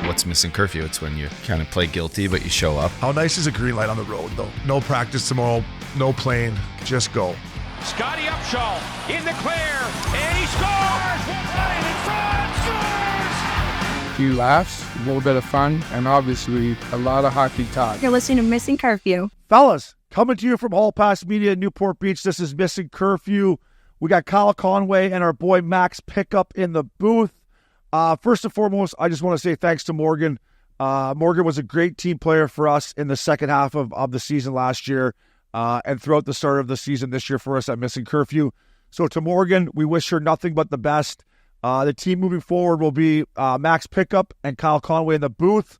what's Missin Curfew? It's when you kind of play guilty, but you show up. How nice is a green light on the road, though? No practice tomorrow, no plane, just go. Scotty Upshaw in the clear, and he scores! Right in front, scores! A few laughs, a little bit of fun, and obviously a lot of hockey talk. You're listening to Missin Curfew. Fellas, coming to you from Hall Pass Media in Newport Beach, this is Missin Curfew. We got Kyle Conway and our boy Max Pickup in the booth. First and foremost, I just want to say thanks to Morgan. Morgan was a great team player for us in the second half of the season last year and throughout the start of the season this year for us at Missin Curfew. So to Morgan, we wish her nothing but the best. The team moving forward will be Max Pickup and Kyle Conway in the booth.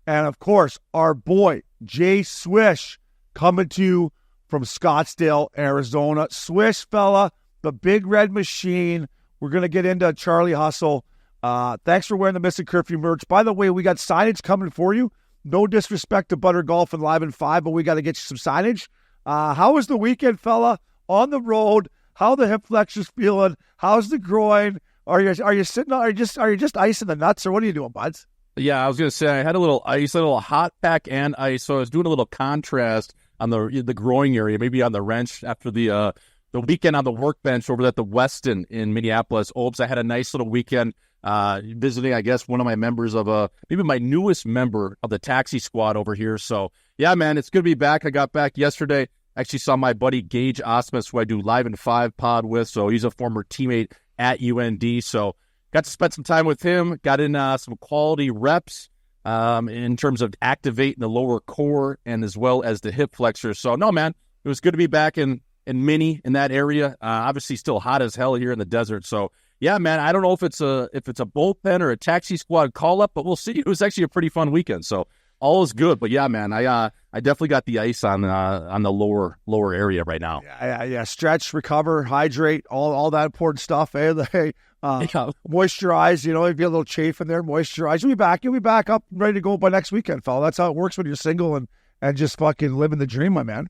And, of course, our boy, Jay Swish, coming to you from Scottsdale, Arizona. Swish, fella, the big red machine. We're going to get into Charlie Hustle. Thanks for wearing the Missin Curfew merch. By the way, we got signage coming for you. No disrespect to Butter Golf and Live and 5, but we got to get you some signage. How was the weekend, fella? On the road, how the hip flexors feeling? How's the groin? Are you sitting? Are you just icing the nuts, or what are you doing, buds? Yeah, I was gonna say I had a little ice, a little hot pack and ice, so I was doing a little contrast on the groin area, maybe on the wrench after the weekend on the workbench over at the Westin in Minneapolis. Obes, I had a nice little weekend visiting, I guess, one of my members of maybe my newest member of the taxi squad over here. So yeah, man, it's good to be back. I got back yesterday. Actually saw my buddy Gage Osmus, who I do Live and 5 pod with. So he's a former teammate at UND. So got to spend some time with him, got in some quality reps in terms of activating the lower core and as well as the hip flexors. So no, man, it was good to be back in Mini in that area. Obviously still hot as hell here in the desert. So yeah, man, I don't know if it's a bullpen or a taxi squad call up, but we'll see. It was actually a pretty fun weekend. So all is good. But yeah, man, I definitely got the ice on the lower area right now. Yeah. Stretch, recover, hydrate, all that important stuff. Hey, moisturize. You know, if you get a little chafe in there, moisturize. You'll be back up ready to go by next weekend, fella. That's how it works when you're single and just fucking living the dream, my man.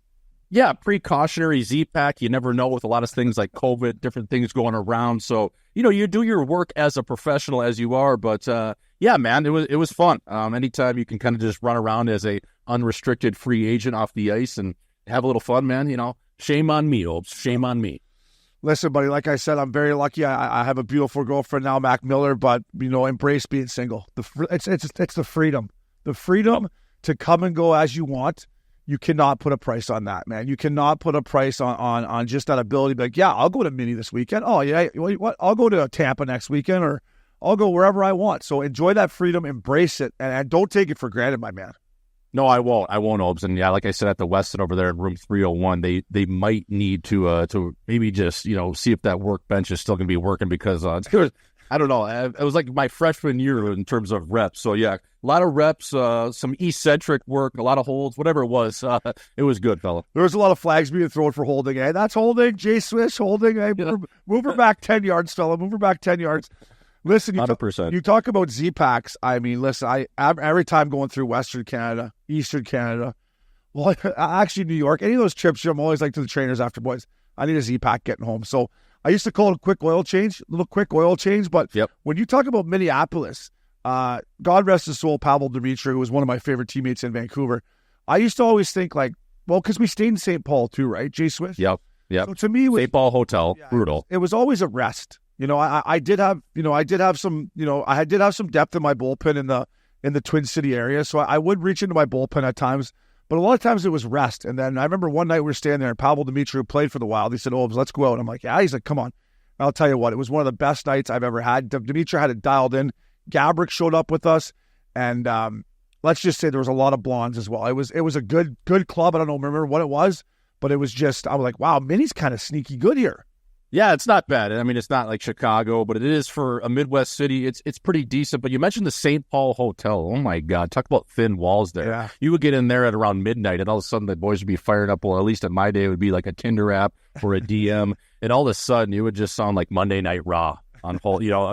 Yeah, precautionary Z-Pack. You never know with a lot of things like COVID, different things going around. So, you do your work as a professional as you are. But, yeah, man, it was fun. Anytime you can kind of just run around as a unrestricted free agent off the ice and have a little fun, man, shame on me, Obes. Shame on me. Listen, buddy, like I said, I'm very lucky. I have a beautiful girlfriend now, Mac Miller, but, embrace being single. It's the freedom. The freedom to come and go as you want. You cannot put a price on that, man. You cannot put a price on just that ability to be like, yeah, I'll go to Mini this weekend. Oh, yeah, what? I'll go to Tampa next weekend, or I'll go wherever I want. So enjoy that freedom, embrace it, and don't take it for granted, my man. No, I won't. Obes. And yeah, like I said, at the Westin over there in room 301, they might need to maybe just, see if that workbench is still going to be working because I don't know. It was like my freshman year in terms of reps. So yeah, a lot of reps, some eccentric work, a lot of holds, whatever it was. It was good, fella. There was a lot of flags being thrown for holding. Hey, that's holding. Jay Swish holding. Hey, move her back 10 yards, fella. Move her back 10 yards. Listen, 100%. You talk about Z-Packs. I mean, listen, every time going through Western Canada, Eastern Canada, well, actually New York, any of those trips, I'm always like to the trainers after, boys, I need a Z-Pack getting home. So I used to call it a little quick oil change. But When you talk about Minneapolis, God rest his soul, Pavel Dimitri, who was one of my favorite teammates in Vancouver, I used to always think because we stayed in St. Paul too, right, Jay Swift? Yep. So to me, St. Paul Hotel, brutal. It was always a rest. I did have some depth in my bullpen in the Twin City area, so I would reach into my bullpen at times. But a lot of times it was rest. And then I remember one night we were standing there, and Pavel Dimitri, who played for the Wild, he said, "Oh, let's go out." And I'm like, "Yeah." He's like, "Come on." I'll tell you what, it was one of the best nights I've ever had. Dimitri had it dialed in. Gabrick showed up with us, and let's just say there was a lot of blondes as well. It was a good club. I don't remember what it was, but it was just, I was like, wow, Minnie's kind of sneaky good here. Yeah, it's not bad. I mean, it's not like Chicago, but it is for a Midwest city. It's pretty decent. But you mentioned the St. Paul Hotel. Oh, my God. Talk about thin walls there. Yeah. You would get in there at around midnight, and all of a sudden the boys would be firing up. Well, at least in my day, it would be like a Tinder app or a DM. And all of a sudden, you would just sound like Monday Night Raw on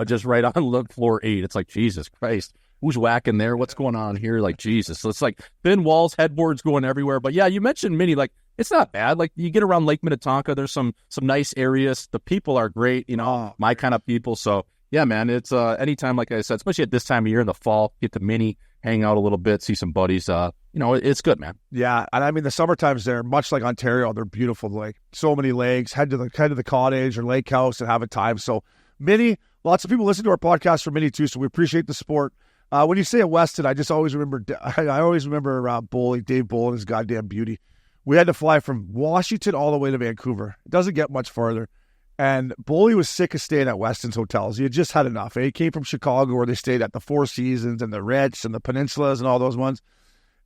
just right on floor 8. It's like, Jesus Christ. Who's whacking there? What's going on here? Like, Jesus. So it's like thin walls, headboards going everywhere. But, yeah, you mentioned Minnie. Like, it's not bad. Like, you get around Lake Minnetonka, there's some nice areas. The people are great, my kind of people. So, Yeah, man. It's anytime, like I said, especially at this time of year in the fall, get the mini, hang out a little bit, see some buddies. It's good, man. Yeah, and I mean the summertime's there, much like Ontario, they're beautiful. Like so many lakes. Head to the cottage or lake house and have a time. So mini, lots of people listen to our podcast for mini too. So we appreciate the support. When you say at Weston, I just always remember. Boley, Dave Boley, and his goddamn beauty. We had to fly from Washington all the way to Vancouver. It doesn't get much farther. And Boley was sick of staying at Weston's hotels. He had just had enough. He came from Chicago where they stayed at the Four Seasons and the Ritz and the Peninsulas and all those ones.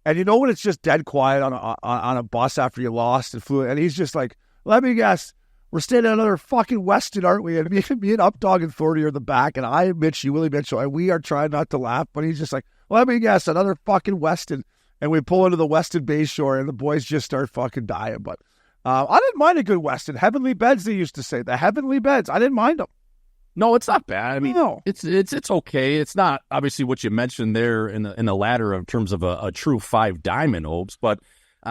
And you know when it's just dead quiet on a bus after you lost and flew, and he's just like, let me guess, we're staying at another fucking Weston, aren't we? And me and Updog and Thorny are in the back, and I, Willie Mitchell, and we are trying not to laugh, but he's just like, let me guess, another fucking Weston. And we pull into the Weston Bay Shore, and the boys just start fucking dying. But I didn't mind a good Weston. Heavenly beds, they used to say. The heavenly beds. I didn't mind them. No, it's not bad. I mean, no. It's okay. It's not obviously what you mentioned there in the ladder in terms of a true 5 diamond hopes, but for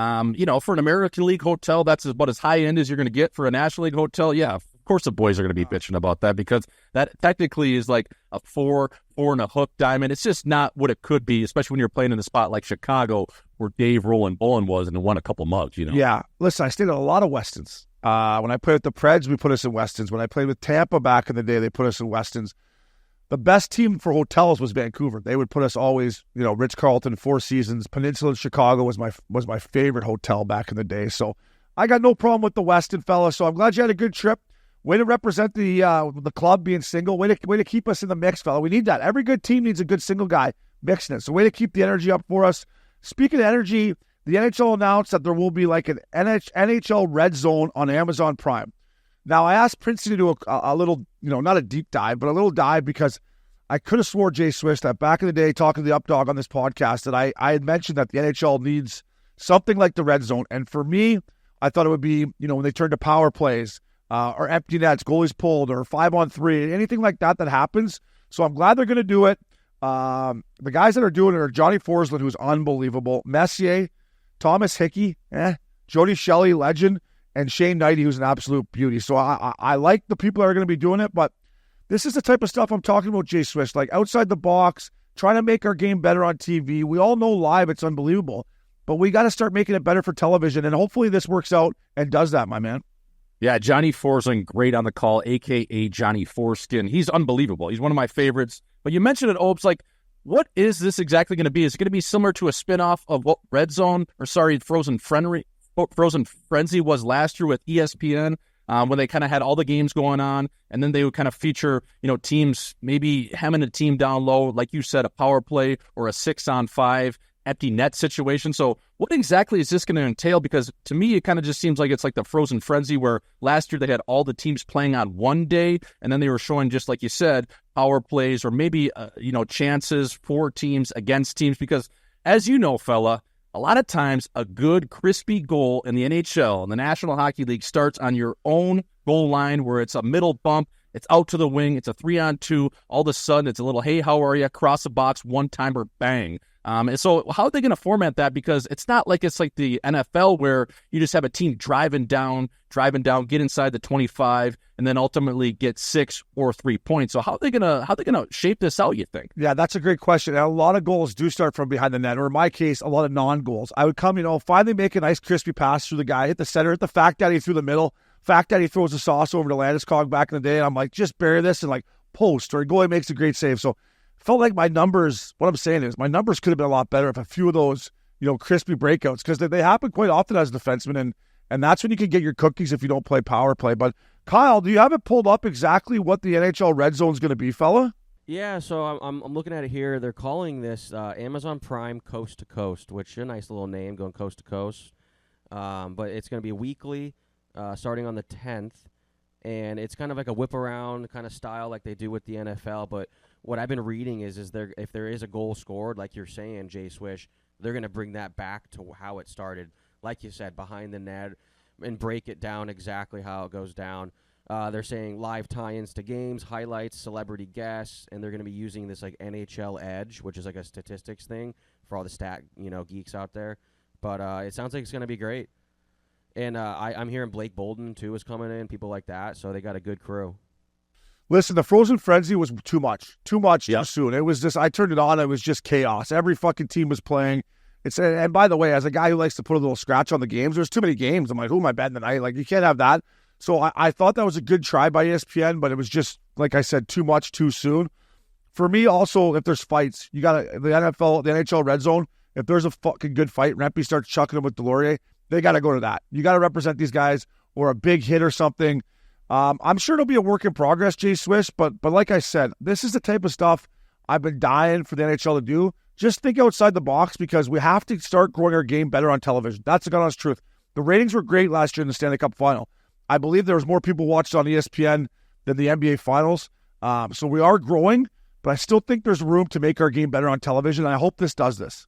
an American League hotel, that's about as high end as you're going to get. For a National League hotel, yeah, of course the boys are going to be bitching about that because that technically is like a 4 and a hook diamond. It's just not what it could be, especially when you're playing in a spot like Chicago where Dave Roland Bolin was and won a couple mugs. Yeah, listen, I stayed at a lot of Westons. When I played with the Preds, we put us in Westons. When I played with Tampa back in the day, they put us in Westons. The best team for hotels was Vancouver. They would put us always, Ritz-Carlton, Four Seasons, Peninsula in Chicago was my favorite hotel back in the day. So I got no problem with the Weston fella. So I'm glad you had a good trip. Way to represent the club being single. Way to keep us in the mix, fella. We need that. Every good team needs a good single guy mixing it. So way to keep the energy up for us. Speaking of energy, the NHL announced that there will be like an NHL Red Zone on Amazon Prime. Now, I asked Princey to do a little, not a deep dive, but a little dive because I could have swore, Jay Swish, that back in the day, talking to the Updog on this podcast, that I had mentioned that the NHL needs something like the Red Zone. And for me, I thought it would be, when they turn to power plays or empty nets, goalies pulled, or 5-on-3, anything like that happens. So I'm glad they're going to do it. The guys that are doing it are Johnny Forsland, who's unbelievable, Messier, Thomas Hickey, Jody Shelley, legend, and Shane Knighty, who's an absolute beauty. So I like the people that are going to be doing it, but this is the type of stuff I'm talking about, Jay Swish, like outside the box, trying to make our game better on TV. We all know live it's unbelievable, but we got to start making it better for television, and hopefully this works out and does that, my man. Yeah, Johnny Forsland, great on the call, a.k.a. Johnny Foreskin. He's unbelievable. He's one of my favorites. But you mentioned it, Opes, like, what is this exactly going to be? Is it going to be similar to a spinoff of what Frozen Frenzy was last year with ESPN, when they kind of had all the games going on, and then they would kind of feature, teams maybe hemming a team down low, like you said, a power play or a 6-on-5 empty net situation. So what exactly is this going to entail? Because to me, it kind of just seems like it's like the Frozen Frenzy where last year they had all the teams playing on one day, and then they were showing, just like you said, power plays or maybe, chances for teams against teams. Because as you know, fella, a lot of times a good crispy goal in the NHL and the National Hockey League starts on your own goal line where it's a middle bump, it's out to the wing, it's a 3-on-2, all of a sudden it's a little, hey, how are you, cross the box, one-timer, bang. And so how are they going to format that? Because it's not like it's like the NFL where you just have a team driving down, get inside the 25, and then ultimately get 6 or 3 points. So how are they gonna shape this out, you think? Yeah, that's a great question. And a lot of goals do start from behind the net, or in my case, a lot of non-goals. I would come, finally make a nice crispy pass through the guy, hit the center, hit the Fact Daddy through the middle. Fact Daddy throws the sauce over to Landeskog back in the day, and I'm like, just bury this and like post, or goalie makes a great save. So felt like my numbers, what I'm saying is my numbers could have been a lot better if a few of those, crispy breakouts, because they happen quite often as a defenseman, and that's when you can get your cookies if you don't play power play. But Kyle, do you have it pulled up exactly what the NHL Red Zone is going to be, fella? Yeah, so I'm looking at it here. They're calling this Amazon Prime Coast to Coast, which is a nice little name, going coast to coast. But it's going to be weekly, starting on the 10th, and it's kind of like a whip around kind of style like they do with the NFL. But what I've been reading is if there is a goal scored, like you're saying, Jay Swish, they're going to bring that back to how it started, like you said, behind the net, and break it down exactly how it goes down. They're saying live tie-ins to games, highlights, celebrity guests, and they're going to be using this like NHL Edge, which is like a statistics thing for all the stat geeks out there. But it sounds like it's going to be great. And I'm hearing Blake Bolden too is coming in, people like that. So they got a good crew. Listen, the Frozen Frenzy was too much too Yep. soon. It was just, I turned it on, it was just chaos. Every fucking team was playing. And by the way, as a guy who likes to put a little scratch on the games, there's too many games. I'm like, who am I betting tonight? Like, you can't have that. So I thought that was a good try by ESPN, but it was just, like I said, too much too soon. For me, also, if there's fights, you got to, the NHL Red Zone, if there's a fucking good fight, Rempe starts chucking them with Delorier, they got to go to that. You got to represent these guys, or a big hit or something. I'm sure it'll be a work in progress, Jay Swish, but like I said, this is the type of stuff I've been dying for the NHL to do. Just think outside the box, because we have to start growing our game better on television. That's the God honest truth. The ratings were great last year in the Stanley Cup Final. I believe there was more people watched on ESPN than the NBA Finals. So we are growing, but I still think there's room to make our game better on television, and I hope this does this.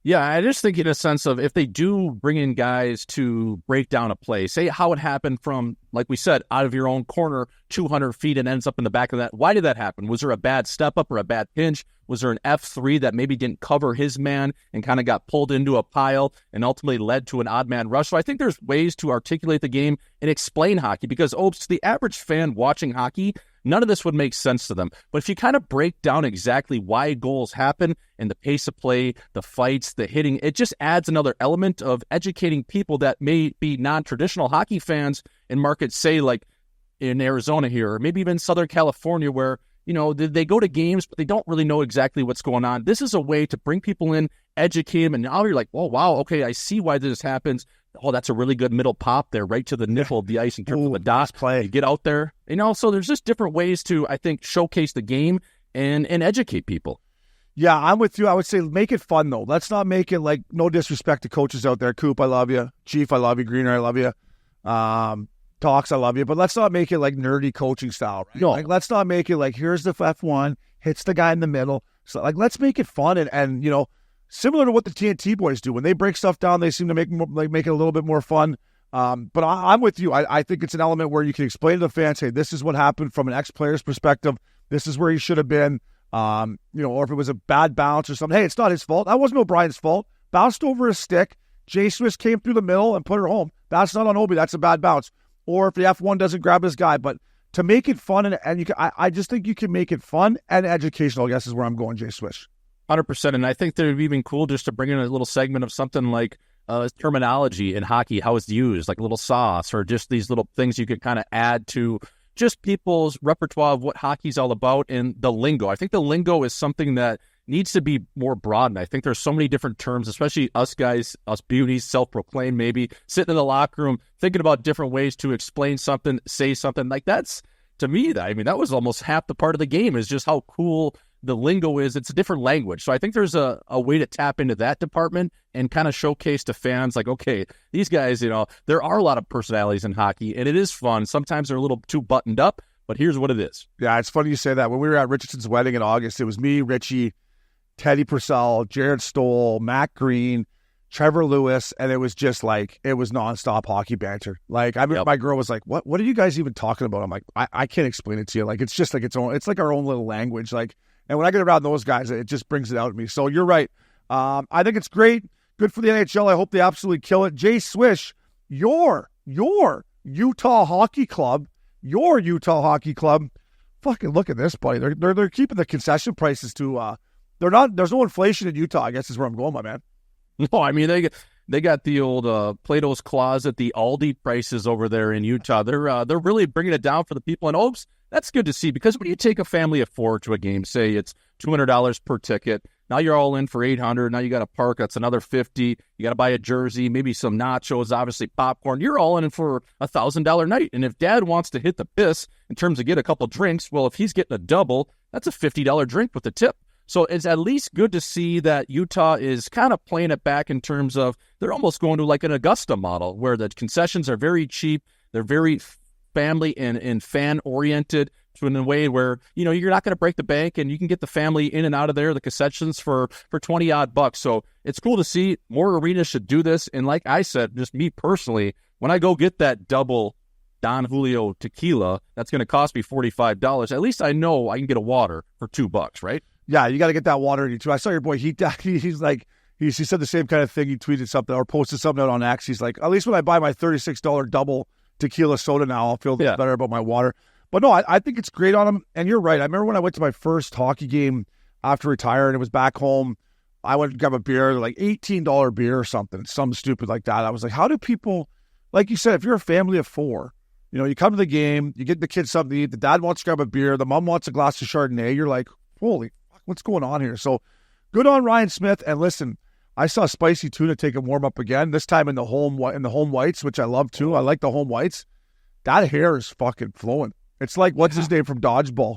Yeah, I just think in a sense of if they do bring in guys to break down a play, say how it happened from, like we said, out of your own corner, 200 feet and ends up in the back of that. Why did that happen? Was there a bad step up or a bad pinch? Was there an F3 that maybe didn't cover his man and kind of got pulled into a pile and ultimately led to an odd man rush? So I think there's ways to articulate the game and explain hockey, because, to the average fan watching hockey, none of this would make sense to them. But if you kind of break down exactly why goals happen and the pace of play, the fights, the hitting, it just adds another element of educating people that may be non-traditional hockey fans in markets, say, like in Arizona here, or maybe even Southern California, where, they go to games, but they don't really know exactly what's going on. This is a way to bring people in, educate them, and now you're like, oh, wow, okay, I see why this happens. Oh, that's a really good middle pop there, right to the nipple of the ice in terms of the dot play. You get out there. So there's just different ways to, I think, showcase the game and educate people. Yeah, I'm with you. I would say make it fun, though. Let's not make it like, no disrespect to coaches out there. Coop, I love you. Chief, I love you. Greener, I love you. Talks, I love you. But let's not make it like nerdy coaching style, right? No. Like, let's not make it like, here's the F1, hits the guy in the middle. So, like, let's make it fun and similar to what the TNT boys do. When they break stuff down, they seem to make it a little bit more fun. But I'm with you. I think it's an element where you can explain to the fans, hey, this is what happened from an ex-player's perspective. This is where he should have been. Or if it was a bad bounce or something, hey, it's not his fault. That wasn't O'Brien's fault. Bounced over his stick. Jay Swiss came through the middle and put her home. That's not on Obi. That's a bad bounce. Or if the F1 doesn't grab his guy. But to make it fun, and you can, I just think you can make it fun and educational, I guess is where I'm going, Jay Swish. 100%. And I think that it would be even cool just to bring in a little segment of something like terminology in hockey, how it's used, like a little sauce, or just these little things you could kind of add to just people's repertoire of what hockey's all about, and the lingo. I think the lingo is something that needs to be more broadened. I think there's so many different terms, especially us guys, us beauties, self-proclaimed maybe, sitting in the locker room thinking about different ways to explain something, say something. Like, that's, to me, that was almost half the part of the game, is just how cool the lingo is. It's a different language. So I think there's a way to tap into that department and kind of showcase to fans, like, okay, these guys, there are a lot of personalities in hockey, and it is fun. Sometimes they're a little too buttoned up, but here's what it is. Yeah, it's funny you say that. When we were at Richardson's wedding in August, it was me, Richie, Teddy Purcell, Jared Stoll, Matt Green, Trevor Lewis, and it was just like, it was nonstop hockey banter. Like, I mean, My girl was like, what are you guys even talking about? I'm like, I can't explain it to you. Like, it's just like it's like our own little language. Like, and when I get around those guys, it just brings it out of me. So you're right. I think it's great. Good for the NHL. I hope they absolutely kill it. Jay Swish, your Utah Hockey Club, fucking look at this, buddy. They're keeping the concession prices to there's no inflation in Utah, I guess is where I'm going, my man. No, I mean, they got the old Plato's Closet, the Aldi prices over there in Utah. They're really bringing it down for the people in Oaks. That's good to see, because when you take a family of four to a game, say it's $200 per ticket, now you're all in for $800. Now you got to park, that's another $50. You got to buy a jersey, maybe some nachos, obviously popcorn. You're all in for $1,000 night. And if dad wants to hit the piss in terms of get a couple drinks, well, if he's getting a double, that's a $50 drink with a tip. So it's at least good to see that Utah is kind of playing it back in terms of they're almost going to like an Augusta model, where the concessions are very cheap. They're very family and fan-oriented, to in a way where, you're not going to break the bank, and you can get the family in and out of there, the concessions for $20-odd bucks. So it's cool to see. More arenas should do this. And like I said, just me personally, when I go get that double Don Julio tequila, that's going to cost me $45. At least I know I can get a water for $2, right? Yeah, you got to get that water in you too. I saw your boy. He's like, he said the same kind of thing. He tweeted something or posted something out on X. He's like, at least when I buy my $36 double tequila soda now, I'll feel better about my water. But no, I think it's great on him. And you're right. I remember when I went to my first hockey game after retiring, it was back home. I went to grab a beer, like $18 beer or something stupid like that. I was like, how do people, like you said, if you're a family of 4, you come to the game, you get the kids something to eat, the dad wants to grab a beer, the mom wants a glass of Chardonnay, you're like, holy fuck, what's going on here? So good on Ryan Smith. And listen, I saw Spicy Tuna take a warm up again, this time in the home whites, which I love too. I like the home whites. That hair is fucking flowing. It's like, what's his name from Dodgeball?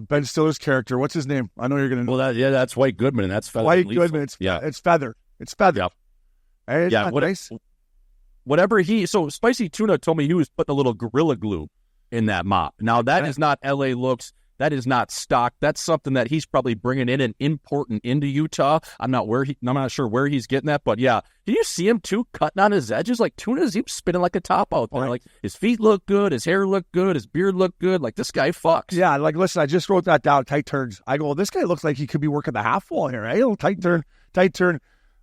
Ben Stiller's character. What's his name? I know you're going to know. Well, that's White Goodman, and that's Feather. White Goodman. It's Feather. It's Feather. Yeah. Nice? Whatever so Spicy Tuna told me he was putting a little Gorilla Glue in that mop. Now, that is not LA looks. That is not stock. That's something that he's probably bringing in and importing into Utah. I'm not sure where he's getting that, but yeah. Did you see him too, cutting on his edges like Tuna's? He was spinning like a top out there. Like, his feet look good, his hair looked good, his beard looked good. Like, this guy fucks. Yeah, like, listen, I just wrote that down. Tight turns. I go, well, this guy looks like he could be working the half wall here. Hey, tight turn.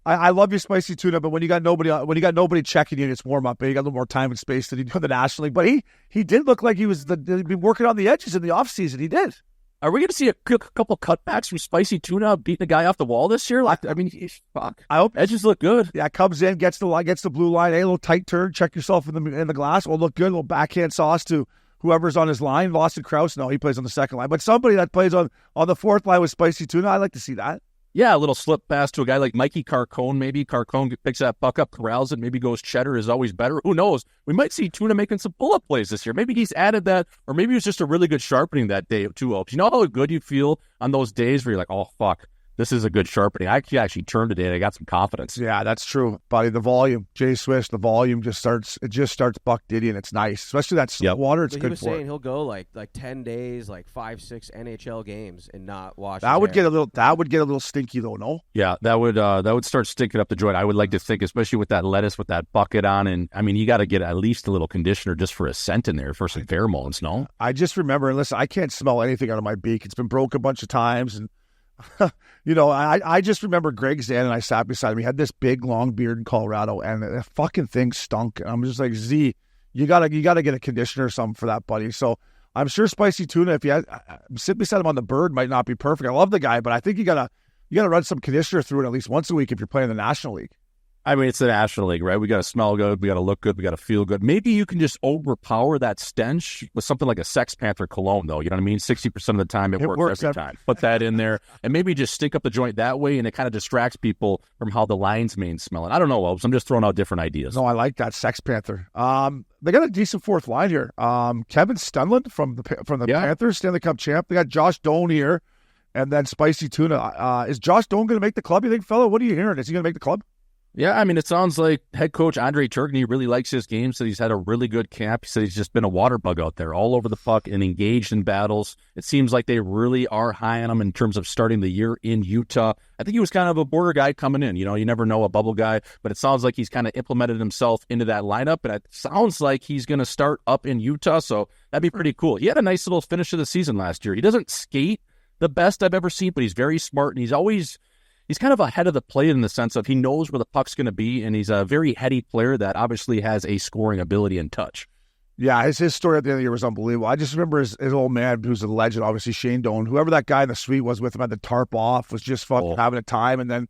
I love you, Spicy Tuna, but when you got nobody checking you, it's warm up. You got a little more time and space than you do in the National League. But he did look like he'd been working on the edges in the offseason. He did. Are we going to see a couple cutbacks from Spicy Tuna beating a guy off the wall this year? Like, I mean, fuck. I hope edges look good. Yeah, comes in, gets the blue line. Hey, a little tight turn. Check yourself in the glass. Will look good. A little backhand sauce to whoever's on his line. Lawson Krause. No, he plays on the second line. But somebody that plays on the fourth line with Spicy Tuna, I like to see that. Yeah, a little slip pass to a guy like Mikey Carcone, maybe. Carcone picks that puck up, corrals it, maybe goes cheddar, is always better. Who knows? We might see Tuna making some pull-up plays this year. Maybe he's added that, or maybe it was just a really good sharpening that day too. You know how good you feel on those days where you're like, oh, fuck, this is a good sharpening. I actually turned today and I got some confidence. Yeah, that's true, buddy. The volume, Jay Swish, the volume just starts buck diddy, and it's nice. Especially that water, it's good for it. He was saying he'll go like 10 days, like 5-6 NHL games and not wash that would get a little stinky though, no? Yeah, that would start stinking up the joint. I would like to think, especially with that lettuce with that bucket on, and I mean, you got to get at least a little conditioner just for a scent in there for some pheromones, no? I just remember, and listen, I can't smell anything out of my beak. It's been broke a bunch of times, and I just remember Greg Zan and I sat beside him. He had this big long beard in Colorado, and the fucking thing stunk. And I'm just like, Z, you gotta get a conditioner or something for that, buddy. So I'm sure Spicy Tuna, if you sit beside him on the bird, might not be perfect. I love the guy, but I think you gotta run some conditioner through it at least once a week if you're playing the National League. I mean, it's the National League, right? We got to smell good. We got to look good. We got to feel good. Maybe you can just overpower that stench with something like a Sex Panther cologne, though. You know what I mean? 60% of the time, it works every time. Put that in there and maybe just stink up the joint that way, and it kind of distracts people from how the lion's mane's smelling. I don't know, Elves. I'm just throwing out different ideas. No, I like that Sex Panther. They got a decent fourth line here. Kevin Stenlund from the Panthers, Stanley Cup champ. They got Josh Doan here, and then Spicy Tuna. Is Josh Doan going to make the club, you think, fella? What are you hearing? Is he going to make the club? Yeah, I mean, it sounds like head coach Andre Turgeon really likes his game. Said he's had a really good camp. He said he's just been a water bug out there, all over the puck and engaged in battles. It seems like they really are high on him in terms of starting the year in Utah. I think he was kind of a border guy coming in. You never know, a bubble guy, but it sounds like he's kind of implemented himself into that lineup, and it sounds like he's going to start up in Utah, so that'd be pretty cool. He had a nice little finish of the season last year. He doesn't skate the best I've ever seen, but he's very smart, and he's kind of ahead of the play in the sense of he knows where the puck's going to be, and he's a very heady player that obviously has a scoring ability and touch. Yeah, his story at the end of the year was unbelievable. I just remember his old man, who's a legend, obviously Shane Doan, whoever that guy in the suite was with him, had the tarp off, was just fucking having a time, and then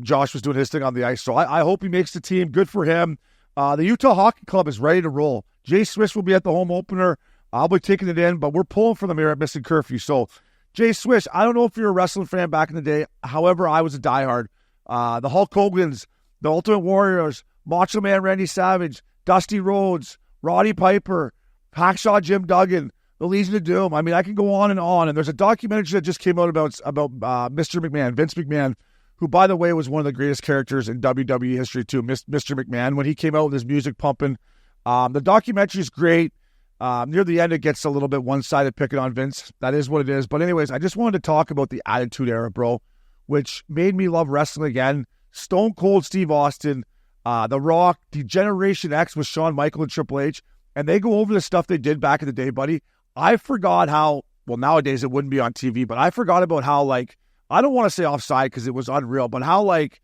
Josh was doing his thing on the ice. So I hope he makes the team. Good for him. The Utah Hockey Club is ready to roll. Jay Swish will be at the home opener. I'll be taking it in, but we're pulling for them here at Missin Curfew. So Jay Swish, I don't know if you're a wrestling fan back in the day. However, I was a diehard. The Hulk Hogan's, the Ultimate Warriors, Macho Man Randy Savage, Dusty Rhodes, Roddy Piper, Hacksaw Jim Duggan, the Legion of Doom. I mean, I can go on. And there's a documentary that just came out about Mr. McMahon, Vince McMahon, who, by the way, was one of the greatest characters in WWE history too, Mr. McMahon, when he came out with his music pumping. The documentary is great. Near the end, it gets a little bit one-sided picking on Vince. That is what it is. But anyways, I just wanted to talk about the Attitude Era, bro, which made me love wrestling again. Stone Cold Steve Austin, The Rock, Generation X with Shawn Michaels and Triple H, and they go over the stuff they did back in the day, buddy. I forgot how, well, nowadays it wouldn't be on TV, but I forgot about how, like, I don't want to say offside because it was unreal, but how, like,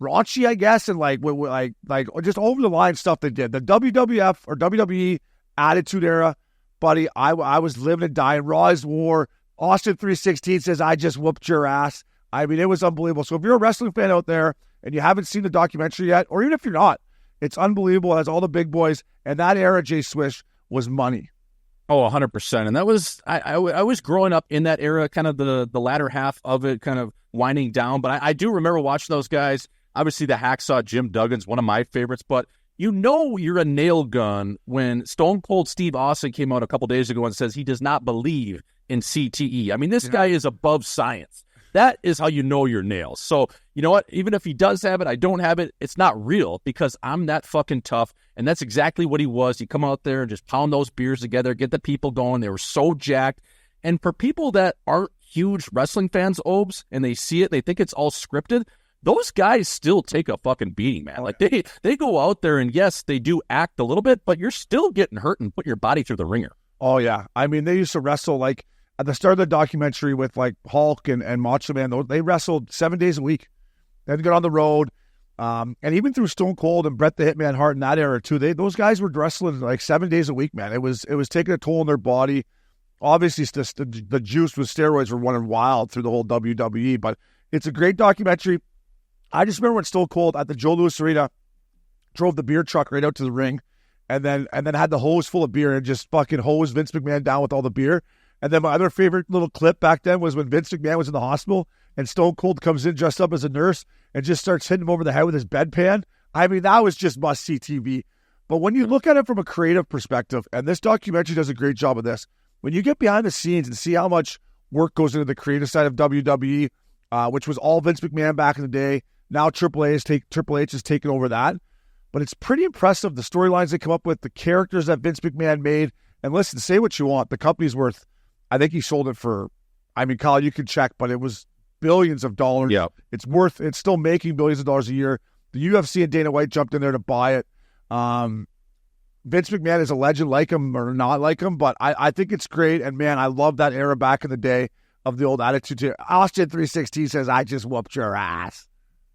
raunchy, I guess, and, like just over-the-line stuff they did. The WWF or WWE Attitude Era, buddy, I was living and dying. Raw as war. Austin 316 says, I just whooped your ass. I mean, it was unbelievable. So if you're a wrestling fan out there and you haven't seen the documentary yet, or even if you're not, it's unbelievable. It has all the big boys. And that era, Jay Swish, was money. Oh, 100%. And that was, I was growing up in that era, kind of the latter half of it, kind of winding down. But I do remember watching those guys. Obviously, the Hacksaw Jim Duggan's one of my favorites. But you know you're a nail gun when Stone Cold Steve Austin came out a couple days ago and says he does not believe in CTE. I mean, this guy is above science. That is how you know you're nails. So, you know what? Even if he does have it, I don't have it, it's not real because I'm that fucking tough. And that's exactly what he was. You come out there and just pound those beers together, get the people going. They were so jacked. And for people that aren't huge wrestling fans, Obes, and they see it, they think it's all scripted, those guys still take a fucking beating, man. Like, they go out there and, yes, they do act a little bit, but you're still getting hurt and put your body through the ringer. Oh, yeah. I mean, they used to wrestle, like, at the start of the documentary with, like, Hulk and Macho Man, they wrestled 7 days a week. They had to get on the road. And even through Stone Cold and Bret the Hitman Hart in that era, too, those guys were wrestling, like, 7 days a week, man. It was taking a toll on their body. Obviously, the juice with steroids were running wild through the whole WWE, but it's a great documentary. I just remember when Stone Cold at the Joe Louis Arena drove the beer truck right out to the ring and then had the hose full of beer and just fucking hosed Vince McMahon down with all the beer. And then my other favorite little clip back then was when Vince McMahon was in the hospital and Stone Cold comes in dressed up as a nurse and just starts hitting him over the head with his bedpan. I mean, that was just must-see TV. But when you look at it from a creative perspective, and this documentary does a great job of this, when you get behind the scenes and see how much work goes into the creative side of WWE, which was all Vince McMahon back in the day, now Triple H has taken over that. But it's pretty impressive, the storylines they come up with, the characters that Vince McMahon made. And listen, say what you want. The company's worth, I think he sold it for, I mean, Kyle, you can check, but it was billions of dollars. Yeah. It's still making billions of dollars a year. The UFC and Dana White jumped in there to buy it. Vince McMahon is a legend, like him or not like him, but I think it's great. And man, I love that era back in the day of the old Attitude Era. Austin 316 says, I just whooped your ass.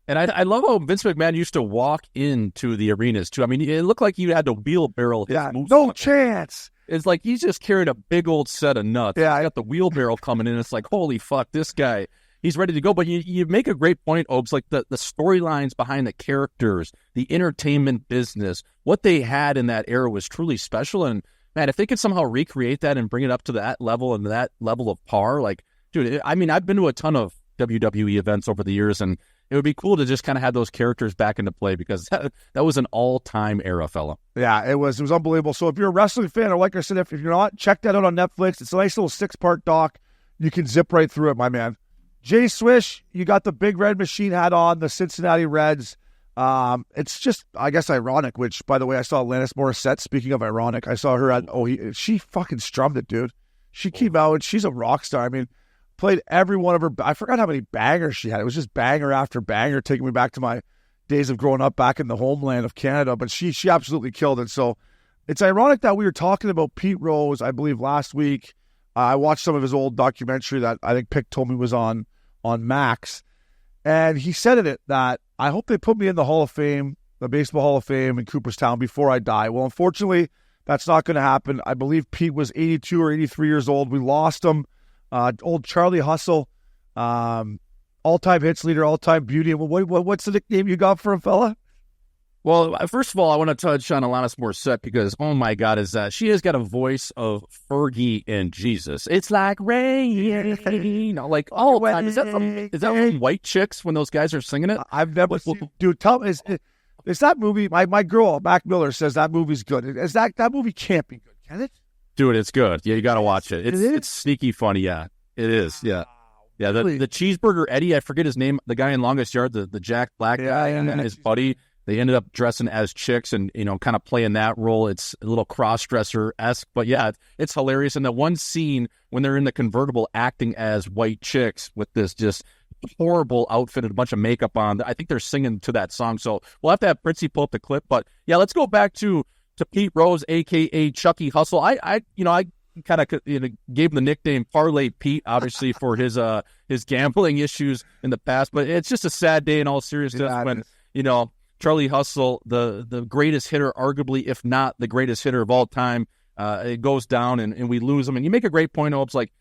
And I love how Vince McMahon used to walk into the arenas, too. I mean, it looked like you had to wheelbarrow his moves. No chance. It's like he's just carrying a big old set of nuts. Yeah, I got the wheelbarrow coming in. It's like, holy fuck, this guy, he's ready to go. But you make a great point, Obes, like the storylines behind the characters, the entertainment business, what they had in that era was truly special. And, man, if they could somehow recreate that and bring it up to that level and that level of par, like, dude, I mean, I've been to a ton of WWE events over the years, and it would be cool to just kind of have those characters back into play because that was an all-time era, fella. Yeah, it was unbelievable. So if you're a wrestling fan, or like I said, if you're not, check that out on Netflix. It's a nice little 6-part doc. You can zip right through it, my man. Jay Swish, you got the big red machine hat on, the Cincinnati Reds. It's just, I guess, ironic, which, by the way, I saw Alanis Morissette. Speaking of ironic, I saw her at, she fucking strummed it, dude. She came out, and she's a rock star. I mean, played every one of her, I forgot how many bangers she had. It was just banger after banger, taking me back to my days of growing up back in the homeland of Canada, but she absolutely killed it. So it's ironic that we were talking about Pete Rose, I believe, last week. I watched some of his old documentary that I think Pick told me was on Max, and he said in it that, I hope they put me in the Hall of Fame, the Baseball Hall of Fame in Cooperstown before I die. Well, unfortunately, that's not going to happen. I believe Pete was 82 or 83 years old. We lost him. Old Charlie Hustle, all-time hits leader, all-time beauty. What's the nickname you got for a fella? Well, first of all, I want to touch on Alanis Morissette because, oh my God, she has got a voice of Fergie and Jesus. It's like rain, like all the time. Is that from White Chicks when those guys are singing it? I've never seen. Dude, tell me, is that movie? My girl Mac Miller says that movie's good. Is that movie can't be good? Can it? Dude, it's good. Yeah, you got to watch it. It's sneaky funny. Yeah, it is. Yeah. Yeah, the Cheeseburger Eddie, I forget his name, the guy in Longest Yard, the Jack Black guy and his buddy, they ended up dressing as chicks and, kind of playing that role. It's a little cross-dresser-esque, but yeah, it's hilarious. And the one scene when they're in the convertible acting as white chicks with this just horrible outfit and a bunch of makeup on, I think they're singing to that song. So we'll have to have Princey pull up the clip. But yeah, let's go back to Pete Rose, a.k.a. Chucky Hustle. I kind of gave him the nickname Parlay Pete, obviously, for his gambling issues in the past. But it's just a sad day in all seriousness when, Charlie Hustle, the greatest hitter, arguably, if not the greatest hitter of all time, it goes down and we lose him. And you make a great point, Opes, like,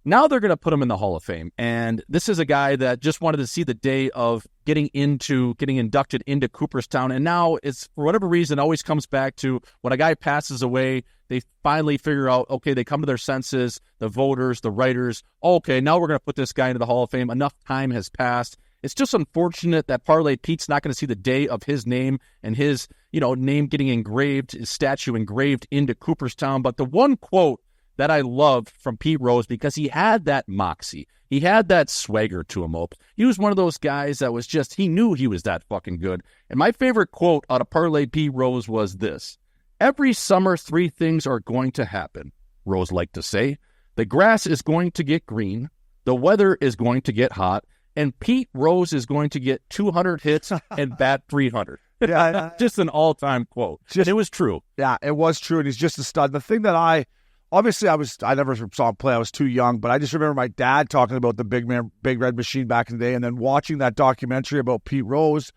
now they're going to put him in the Hall of Fame. And this is a guy that just wanted to see the day of getting inducted into Cooperstown. And now it's, for whatever reason, always comes back to when a guy passes away, they finally figure out, okay, they come to their senses, the voters, the writers, okay, now we're going to put this guy into the Hall of Fame. Enough time has passed. It's just unfortunate that Parlay Pete's not going to see the day of his name and his, name getting engraved, his statue engraved into Cooperstown. But the one quote that I loved from Pete Rose, because he had that moxie. He had that swagger to him, Opes. He was one of those guys that was just, he knew he was that fucking good. And my favorite quote out of Parlay Pete Rose was this: "Every summer, 3 things are going to happen," Rose liked to say. "The grass is going to get green, the weather is going to get hot, and Pete Rose is going to get 200 hits and bat 300. Yeah, just an all-time quote. It was true. Yeah, it was true, and he's just a stud. The thing that I never saw him play. I was too young, but I just remember my dad talking about the Big Red Machine back in the day, and then watching that documentary about Pete Rose.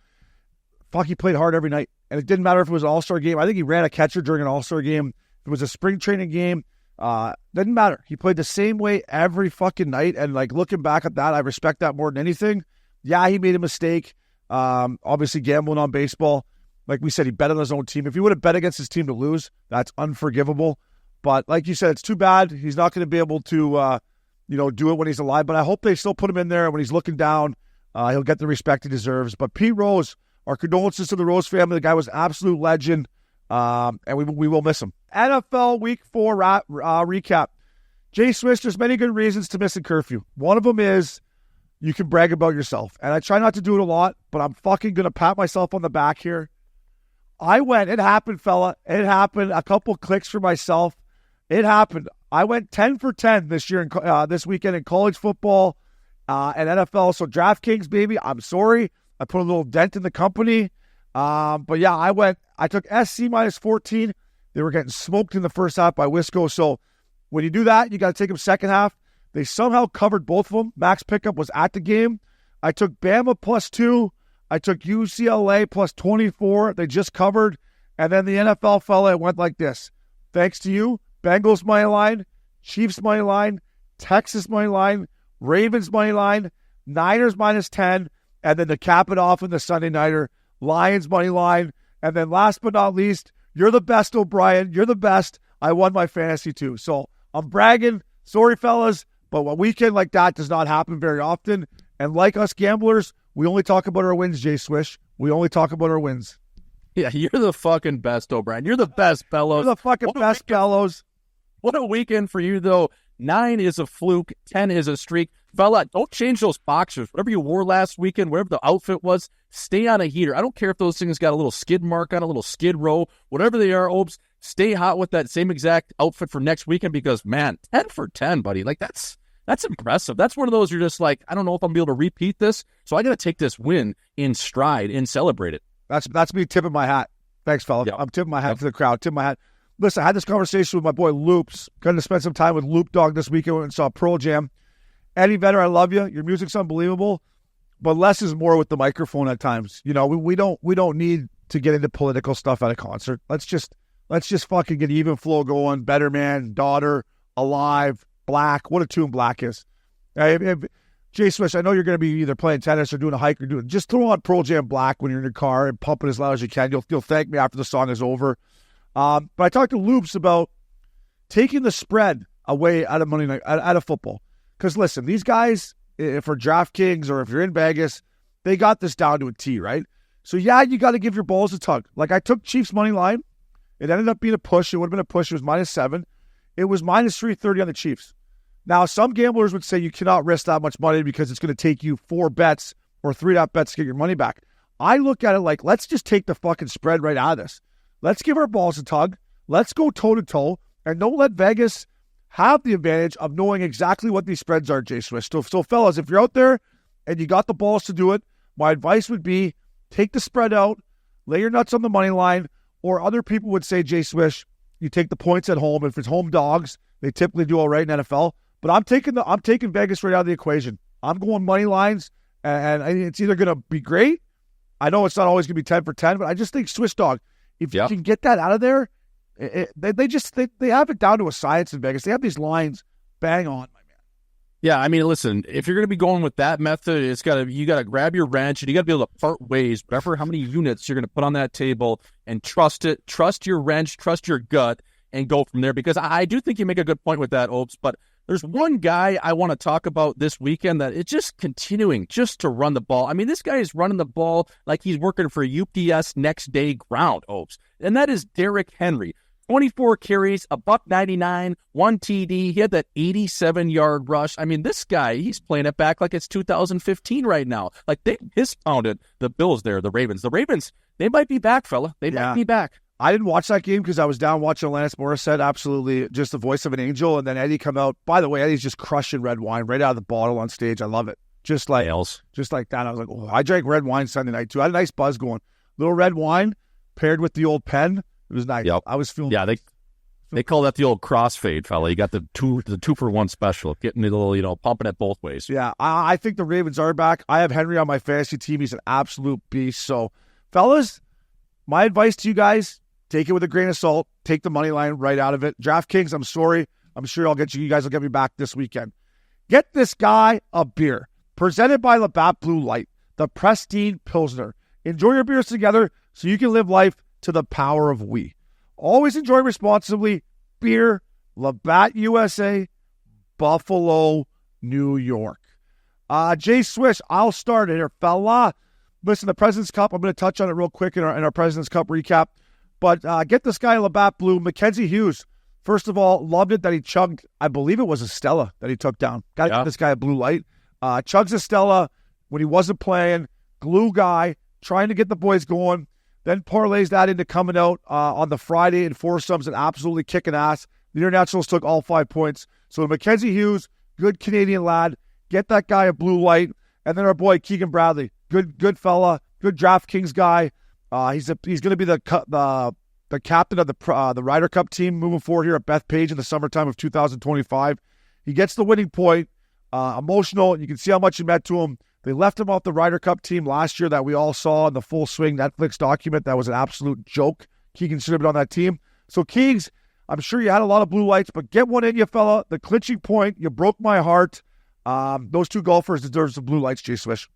Fuck, he played hard every night, and it didn't matter if it was an All-Star game. I think he ran a catcher during an All-Star game. If it was a spring training game, didn't matter. He played the same way every fucking night, and like looking back at that, I respect that more than anything. Yeah, he made a mistake. Obviously gambling on baseball. Like we said, he bet on his own team. If he would have bet against his team to lose, that's unforgivable. But like you said, it's too bad. He's not going to be able to, do it when he's alive. But I hope they still put him in there. When he's looking down, he'll get the respect he deserves. But Pete Rose, our condolences to the Rose family. The guy was an absolute legend, and we will miss him. NFL Week 4 recap. Jay Swish, there's many good reasons to miss a curfew. One of them is you can brag about yourself. And I try not to do it a lot, but I'm fucking going to pat myself on the back here. It happened, fella. It happened. A couple clicks for myself. It happened. I went 10 for 10 this year, this weekend in college football and NFL. So DraftKings, baby, I'm sorry. I put a little dent in the company. But yeah, I took SC minus 14. They were getting smoked in the first half by Wisco. So when you do that, you got to take them second half. They somehow covered both of them. Max Pickup was at the game. I took Bama plus 2. I took UCLA plus 24. They just covered. And then the NFL fella, it went like this. Thanks to you. Bengals money line, Chiefs money line, Texas money line, Ravens money line, Niners minus 10, and then to cap it off in the Sunday Nighter, Lions money line, and then last but not least, you're the best, O'Brien. You're the best. I won my fantasy too. So I'm bragging. Sorry, fellas, but a weekend like that does not happen very often. And like us gamblers, we only talk about our wins, Jay Swish. We only talk about our wins. Yeah, you're the fucking best, O'Brien. You're the best, Bellows. You're the fucking best, Bellows. What a weekend for you, though. 9 is a fluke. 10 is a streak. Fella, don't change those boxers. Whatever you wore last weekend, whatever the outfit was, stay on a heater. I don't care if those things got a little skid mark on a little skid row. Whatever they are, Opes, stay hot with that same exact outfit for next weekend because, man, 10 for 10, buddy. Like, that's impressive. That's one of those you're just like, I don't know if I'm going to be able to repeat this, so I got to take this win in stride and celebrate it. That's me tipping my hat. Thanks, fella. Yep. I'm tipping my hat to the crowd. Tipping my hat. Listen, I had this conversation with my boy Loops. Going to spend some time with Loop Dog this weekend and saw Pearl Jam. Eddie Vedder, I love you. Your music's unbelievable, but less is more with the microphone at times. We don't need to get into political stuff at a concert. Let's just fucking get even flow going. Better Man, Daughter, Alive, Black. What a tune Black is. Jay Swish, I know you're going to be either playing tennis or doing a hike or just throw on Pearl Jam Black when you're in your car and pump it as loud as you can. You'll thank me after the song is over. But I talked to Loops about taking the spread away out of Monday night, out of football. Because listen, these guys, for DraftKings or if you're in Vegas, they got this down to a T, right? So yeah, you got to give your balls a tug. Like I took Chiefs money line. It ended up being a push. It would have been a push. It was minus 7. It was minus 330 on the Chiefs. Now, some gamblers would say you cannot risk that much money because it's going to take you 4 bets or 3 bets to get your money back. I look at it like, let's just take the fucking spread right out of this. Let's give our balls a tug. Let's go toe-to-toe. And don't let Vegas have the advantage of knowing exactly what these spreads are, Jay Swish. So, fellas, if you're out there and you got the balls to do it, my advice would be take the spread out, lay your nuts on the money line, or other people would say, Jay Swish, you take the points at home. If it's home dogs, they typically do all right in NFL. But I'm taking Vegas right out of the equation. I'm going money lines, and it's either going to be great. I know it's not always going to be 10 for 10, but I just think Swiss Dog, if you can get that out of there, They have it down to a science in Vegas. They have these lines bang on, my man. Yeah, I mean, listen, if you're going to be going with that method, you got to grab your wrench and you got to be able to part ways. Remember how many units you're going to put on that table and trust it. Trust your wrench, trust your gut, and go from there. Because I do think you make a good point with that, Opes. But there's one guy I want to talk about this weekend that it's just continuing just to run the ball. I mean, this guy is running the ball like he's working for UPS next day ground, Opes. And that is Derrick Henry. 24 carries, $199, 1 TD. He had that 87-yard rush. I mean, this guy, he's playing it back like it's 2015 right now. Like, they piss-pounded the Bills there, the Ravens. The Ravens, they might be back, fella. They might be back. I didn't watch that game because I was down watching Alanis Morissette, absolutely just the voice of an angel, and then Eddie come out. By the way, Eddie's just crushing red wine right out of the bottle on stage. I love it. Just like that. I was like, oh, I drank red wine Sunday night, too. I had a nice buzz going. Little red wine paired with the old pen. It was nice. Yep. I was feeling. Yeah, they call that the old crossfade, fella. You got the two for one special, getting a little, pumping it both ways. Yeah, I think the Ravens are back. I have Henry on my fantasy team. He's an absolute beast. So, fellas, my advice to you guys: take it with a grain of salt. Take the money line right out of it. DraftKings, I'm sorry. I'm sure I'll get you. You guys will get me back this weekend. Get this guy a beer presented by Labatt Blue Light, the Pristine Pilsner. Enjoy your beers together so you can live life to the power of we. Always enjoy responsibly. Beer, Labatt USA, Buffalo, New York. Jay Swish, I'll start it here, fella. Listen, the President's Cup, I'm going to touch on it real quick in our President's Cup recap. But get this guy Labatt Blue. Mackenzie Hughes, first of all, loved it that he chugged, I believe it was a Stella that he took down. Got to get this guy a Blue Light. Chugs a Stella when he wasn't playing. Glue guy, trying to get the boys going. Then parlays that into coming out on the Friday in foursomes and absolutely kicking ass. The Internationals took all 5 points. So Mackenzie Hughes, good Canadian lad. Get that guy a Blue Light. And then our boy Keegan Bradley, good fella, good DraftKings guy. He's going to be the captain of the Ryder Cup team moving forward here at Bethpage in the summertime of 2025. He gets the winning point. Emotional. You can see how much it meant to him. They left him off the Ryder Cup team last year that we all saw in the Full Swing Netflix document. That was an absolute joke. Keegan should have been on that team. So, Keegs, I'm sure you had a lot of blue lights, but get one in you, fella. The clinching point, you broke my heart. Those two golfers deserve some blue lights, Jay Swish.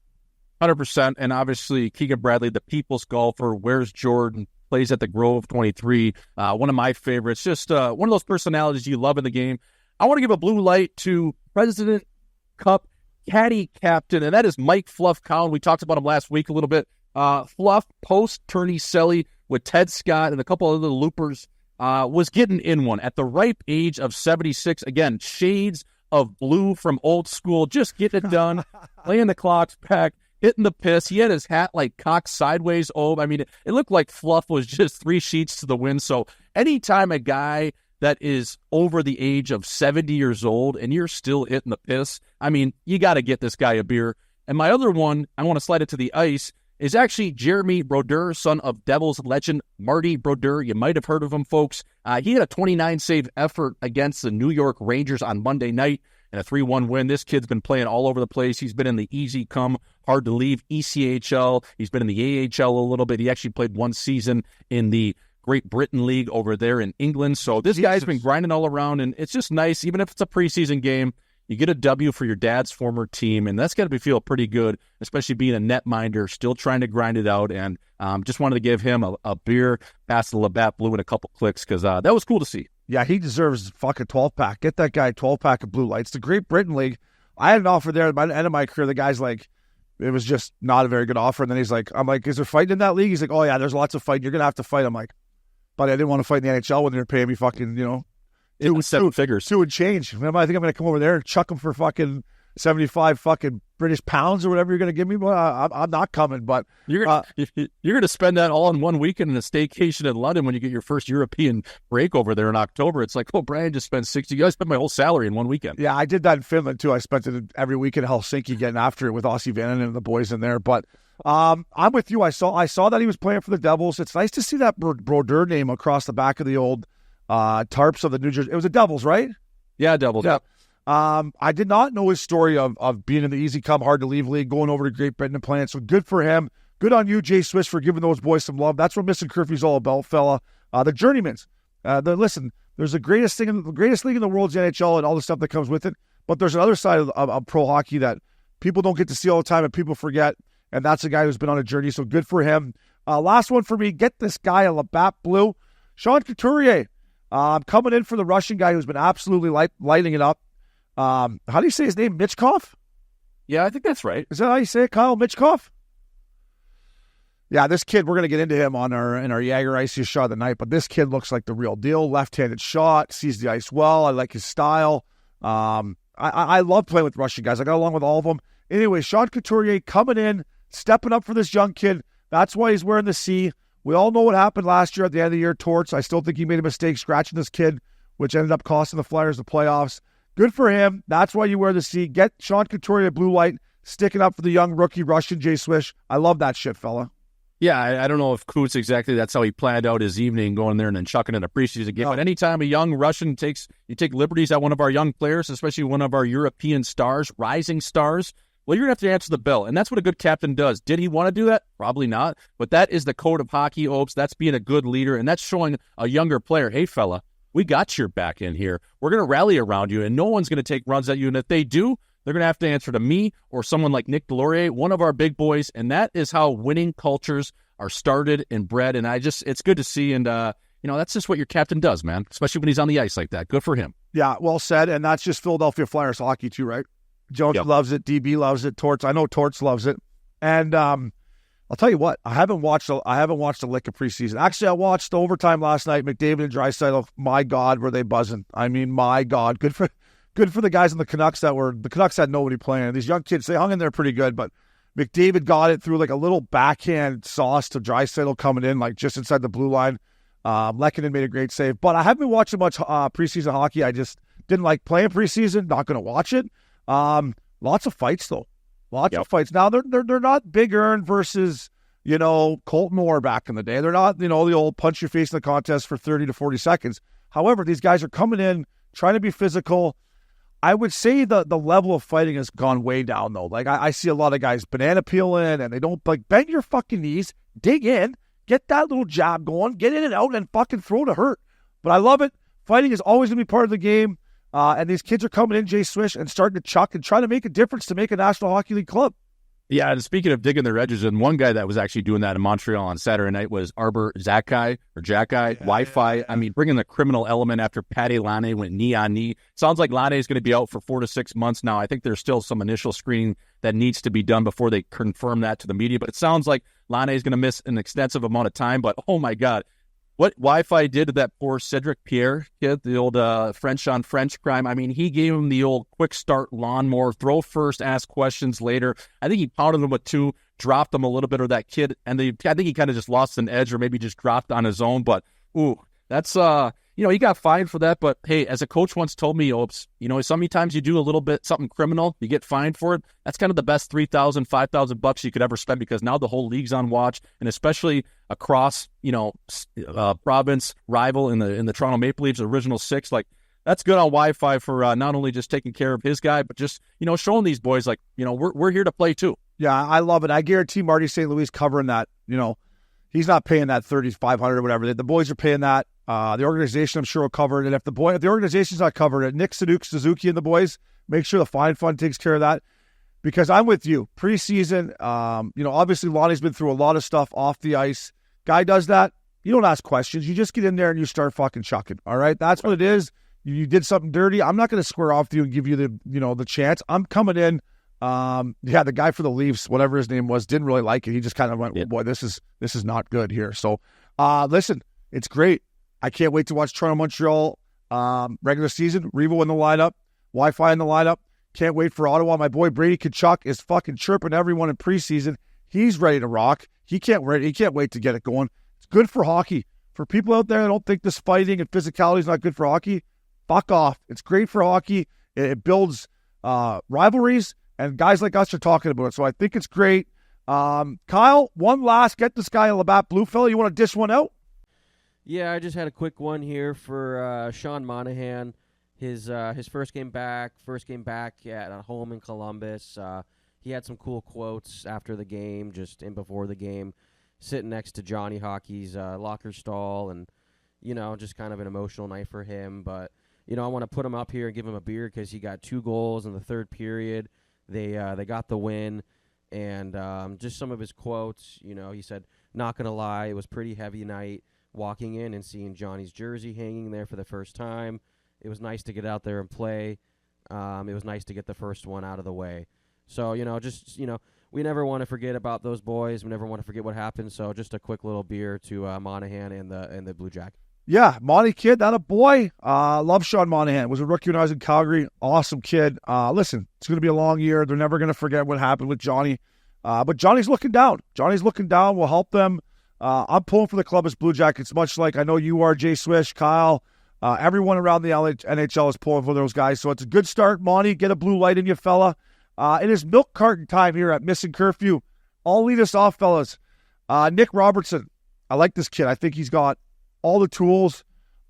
100%. And obviously, Keegan Bradley, the people's golfer, Where's Jordan, plays at the Grove 23. One of my favorites. Just one of those personalities you love in the game. I want to give a blue light to President Cup caddy captain, and that is Mike Fluff Cowan. We talked about him last week a little bit. Fluff, post-Tourney Selly with Ted Scott and a couple other loopers, was getting in one at the ripe age of 76. Again, shades of blue from old school, just getting it done, laying the clocks back, hitting the piss. He had his hat like cocked sideways. I mean, it looked like Fluff was just 3 sheets to the wind. So anytime a guy that is over the age of 70 years old and you're still hitting the piss, I mean, you got to get this guy a beer. And my other one, I want to slide it to the ice, is actually Jeremy Brodeur, son of Devils legend Marty Brodeur. You might have heard of him, folks. He had a 29-save effort against the New York Rangers on Monday night and a 3-1 win. This kid's been playing all over the place. He's been in the easy come, hard to leave ECHL. He's been in the AHL a little bit. He actually played 1 season in the Great Britain League over there in England. So this guy's been grinding all around, and it's just nice. Even if it's a preseason game, you get a W for your dad's former team, and that's got to feel pretty good, especially being a netminder, still trying to grind it out. And just wanted to give him a beer, pass the Labatt Blue in a couple clicks, because that was cool to see. Yeah, he deserves a fucking 12-pack. Get that guy a 12-pack of Blue Lights. The Great Britain League, I had an offer there at the end of my career. The guy's like, it was just not a very good offer. And then he's like, I'm like, is there fighting in that league? He's like, oh, yeah, there's lots of fighting. You're going to have to fight. I'm like, but I didn't want to fight in the NHL when they were paying me fucking, seven figures. 2 and change. I think I'm going to come over there and chuck them for fucking 75 fucking British pounds or whatever you're going to give me. Well, I'm not coming, but you're going to spend that all in one weekend in a staycation in London when you get your first European break over there in October. It's like, oh, Brian just spent 60. You guys spent my whole salary in one weekend. Yeah, I did that in Finland too. I spent it every week in Helsinki getting after it with Ossi Vannanen and the boys in there. But I'm with you. I saw that he was playing for the Devils. It's nice to see that Brodeur name across the back of the old tarps of the New Jersey. It was the Devils, right? Yeah, Devils. Yeah. I did not know his story of being in the easy come, hard to leave league, going over to Great Britain and playing. So good for him. Good on you, Jay Swiss, for giving those boys some love. That's what Missin Curfew's all about, fella. The Journeymans. Listen, there's the greatest league in the world is the NHL and all the stuff that comes with it. But there's another side of pro hockey that people don't get to see all the time and people forget. And that's a guy who's been on a journey. So good for him. Last one for me. Get this guy a Labatt Blue. Sean Couturier. Coming in for the Russian guy who's been absolutely lighting it up. How do you say his name? Michkov? Yeah, I think that's right. Is that how you say it, Kyle? Michkov? Yeah, this kid, we're going to get into him in our Jagger Iciest Shot of the night, but this kid looks like the real deal. Left-handed shot, sees the ice well. I like his style. I love playing with Russian guys. I got along with all of them. Anyway, Sean Couturier coming in, stepping up for this young kid. That's why he's wearing the C. We all know what happened last year at the end of the year, Torts. I still think he made a mistake scratching this kid, which ended up costing the Flyers the playoffs. Good for him. That's why you wear the C. Get Sean Couturier blue light, sticking up for the young rookie Russian Jay Swish. I love that shit, fella. Yeah, I don't know if Coots exactly that's how he planned out his evening, going there and then chucking in a preseason game. No. But anytime a young Russian take liberties at one of our young players, especially one of our European stars, rising stars, well, you're going to have to answer the bell. And that's what a good captain does. Did he want to do that? Probably not. But that is the code of hockey, Opes. That's being a good leader, and that's showing a younger player, hey, fella, we got your back in here. We're going to rally around you, and no one's going to take runs at you. And if they do, they're going to have to answer to me or someone like Nick Delorier, one of our big boys, and that is how winning cultures are started and bred, and it's good to see, and that's just what your captain does, man, especially when he's on the ice like that. Good for him. Yeah, well said, and that's just Philadelphia Flyers hockey too, right? Jones loves it, DB loves it, Torts, I know Torts loves it, and I'll tell you what, I haven't watched a lick of preseason. Actually, I watched the overtime last night, McDavid and Draisaitl. My God, were they buzzing. I mean, my God, good for the guys in the Canucks the Canucks had nobody playing. These young kids, they hung in there pretty good, but McDavid got it through like a little backhand sauce to Draisaitl coming in, like just inside the blue line. Lehkonen made a great save, but I haven't been watching much preseason hockey. I just didn't like playing preseason. Not going to watch it. Lots of fights though. Lots of fights. Now they're not Big Earn versus Colton Moore back in the day. They're not the old punch your face in the contest for 30 to 40 seconds. However, these guys are coming in trying to be physical. I would say the level of fighting has gone way down, though. Like, I see a lot of guys banana peeling, and they don't, bend your fucking knees, dig in, get that little jab going, get in and out, and fucking throw to hurt. But I love it. Fighting is always going to be part of the game, and these kids are coming in, Jay Swish, and starting to chuck and trying to make a difference to make a National Hockey League club. Yeah, and speaking of digging their edges, and one guy that was actually doing that in Montreal on Saturday night was Arbor Zakai, Wi-Fi. I mean, bringing the criminal element after Patty Laine went knee on knee. Sounds like Laine is going to be out for 4 to 6 months now. I think there's still some initial screening that needs to be done before they confirm that to the media, but it sounds like Laine is going to miss an extensive amount of time, but oh my God. What Wi-Fi did to that poor Cedric Pierre kid, the old French on French crime, I mean, he gave him the old quick start lawnmower, throw first, ask questions later. I think he pounded him with 2, dropped him a little bit, or that kid, and I think he kind of just lost an edge or maybe just dropped on his own. But, that's, he got fined for that. But, hey, as a coach once told me, Opes, sometimes you do a little bit something criminal, you get fined for it. That's kind of the best $3,000, $5,000 you could ever spend, because now the whole league's on watch, and especially across, province rival in the Toronto Maple Leafs original 6. Like, that's good on Wi-Fi for not only just taking care of his guy, but just, showing these boys, like, we're here to play too. Yeah, I love it. I guarantee Marty St. Louis covering that. He's not paying that $3,500 or whatever. The boys are paying that. The organization, I'm sure, will cover it. And if the organization's not covering it, Nick Suzuki and the boys, make sure the fine fund takes care of that. Because I'm with you. Preseason, obviously Lonnie's been through a lot of stuff off the ice. Guy does that. You don't ask questions. You just get in there and you start fucking chucking. All right? That's what it is. You did something dirty. I'm not going to square off with you and give you the chance. I'm coming in. The guy for the Leafs, whatever his name was, didn't really like it. He just kind of went, boy, this is not good here. So, listen, it's great. I can't wait to watch Toronto-Montreal regular season. Revo in the lineup. Wi-Fi in the lineup. Can't wait for Ottawa. My boy Brady Tkachuk is fucking chirping everyone in preseason. He's ready to rock. He can't wait to get it going. It's good for hockey. For people out there that don't think this fighting and physicality is not good for hockey, fuck off. It's great for hockey. It builds rivalries, and guys like us are talking about it. So I think it's great. Kyle, one last, get this guy a Labatt Blue fella. You want to dish one out? Yeah, I just had a quick one here for Sean Monahan. His first game back at home in Columbus. He had some cool quotes after the game, just in before the game, sitting next to Johnny Hockey's locker stall, and just kind of an emotional night for him. But, I want to put him up here and give him a beer because he got 2 goals in the third period. They got the win. And just some of his quotes, he said, "Not going to lie, it was pretty heavy night walking in and seeing Johnny's jersey hanging there for the first time. It was nice to get out there and play. It was nice to get the first one out of the way." So, we never want to forget about those boys. We never want to forget what happened. So just a quick little beer to Monahan and the Blue Jacket. Yeah, Monty kid, that a boy. Love Sean Monahan. Was a rookie when I was in Calgary. Awesome kid. Listen, it's going to be a long year. They're never going to forget what happened with Johnny. But Johnny's looking down. Johnny's looking down. We'll help them. I'm pulling for the Columbus Blue Jackets, much like I know you are, Jay Swish, Kyle. Everyone around the NHL is pulling for those guys. So it's a good start, Monty. Get a blue light in you, fella. It is milk carton time here at Missin Curfew. I'll lead us off, fellas. Nick Robertson. I like this kid. I think he's got all the tools.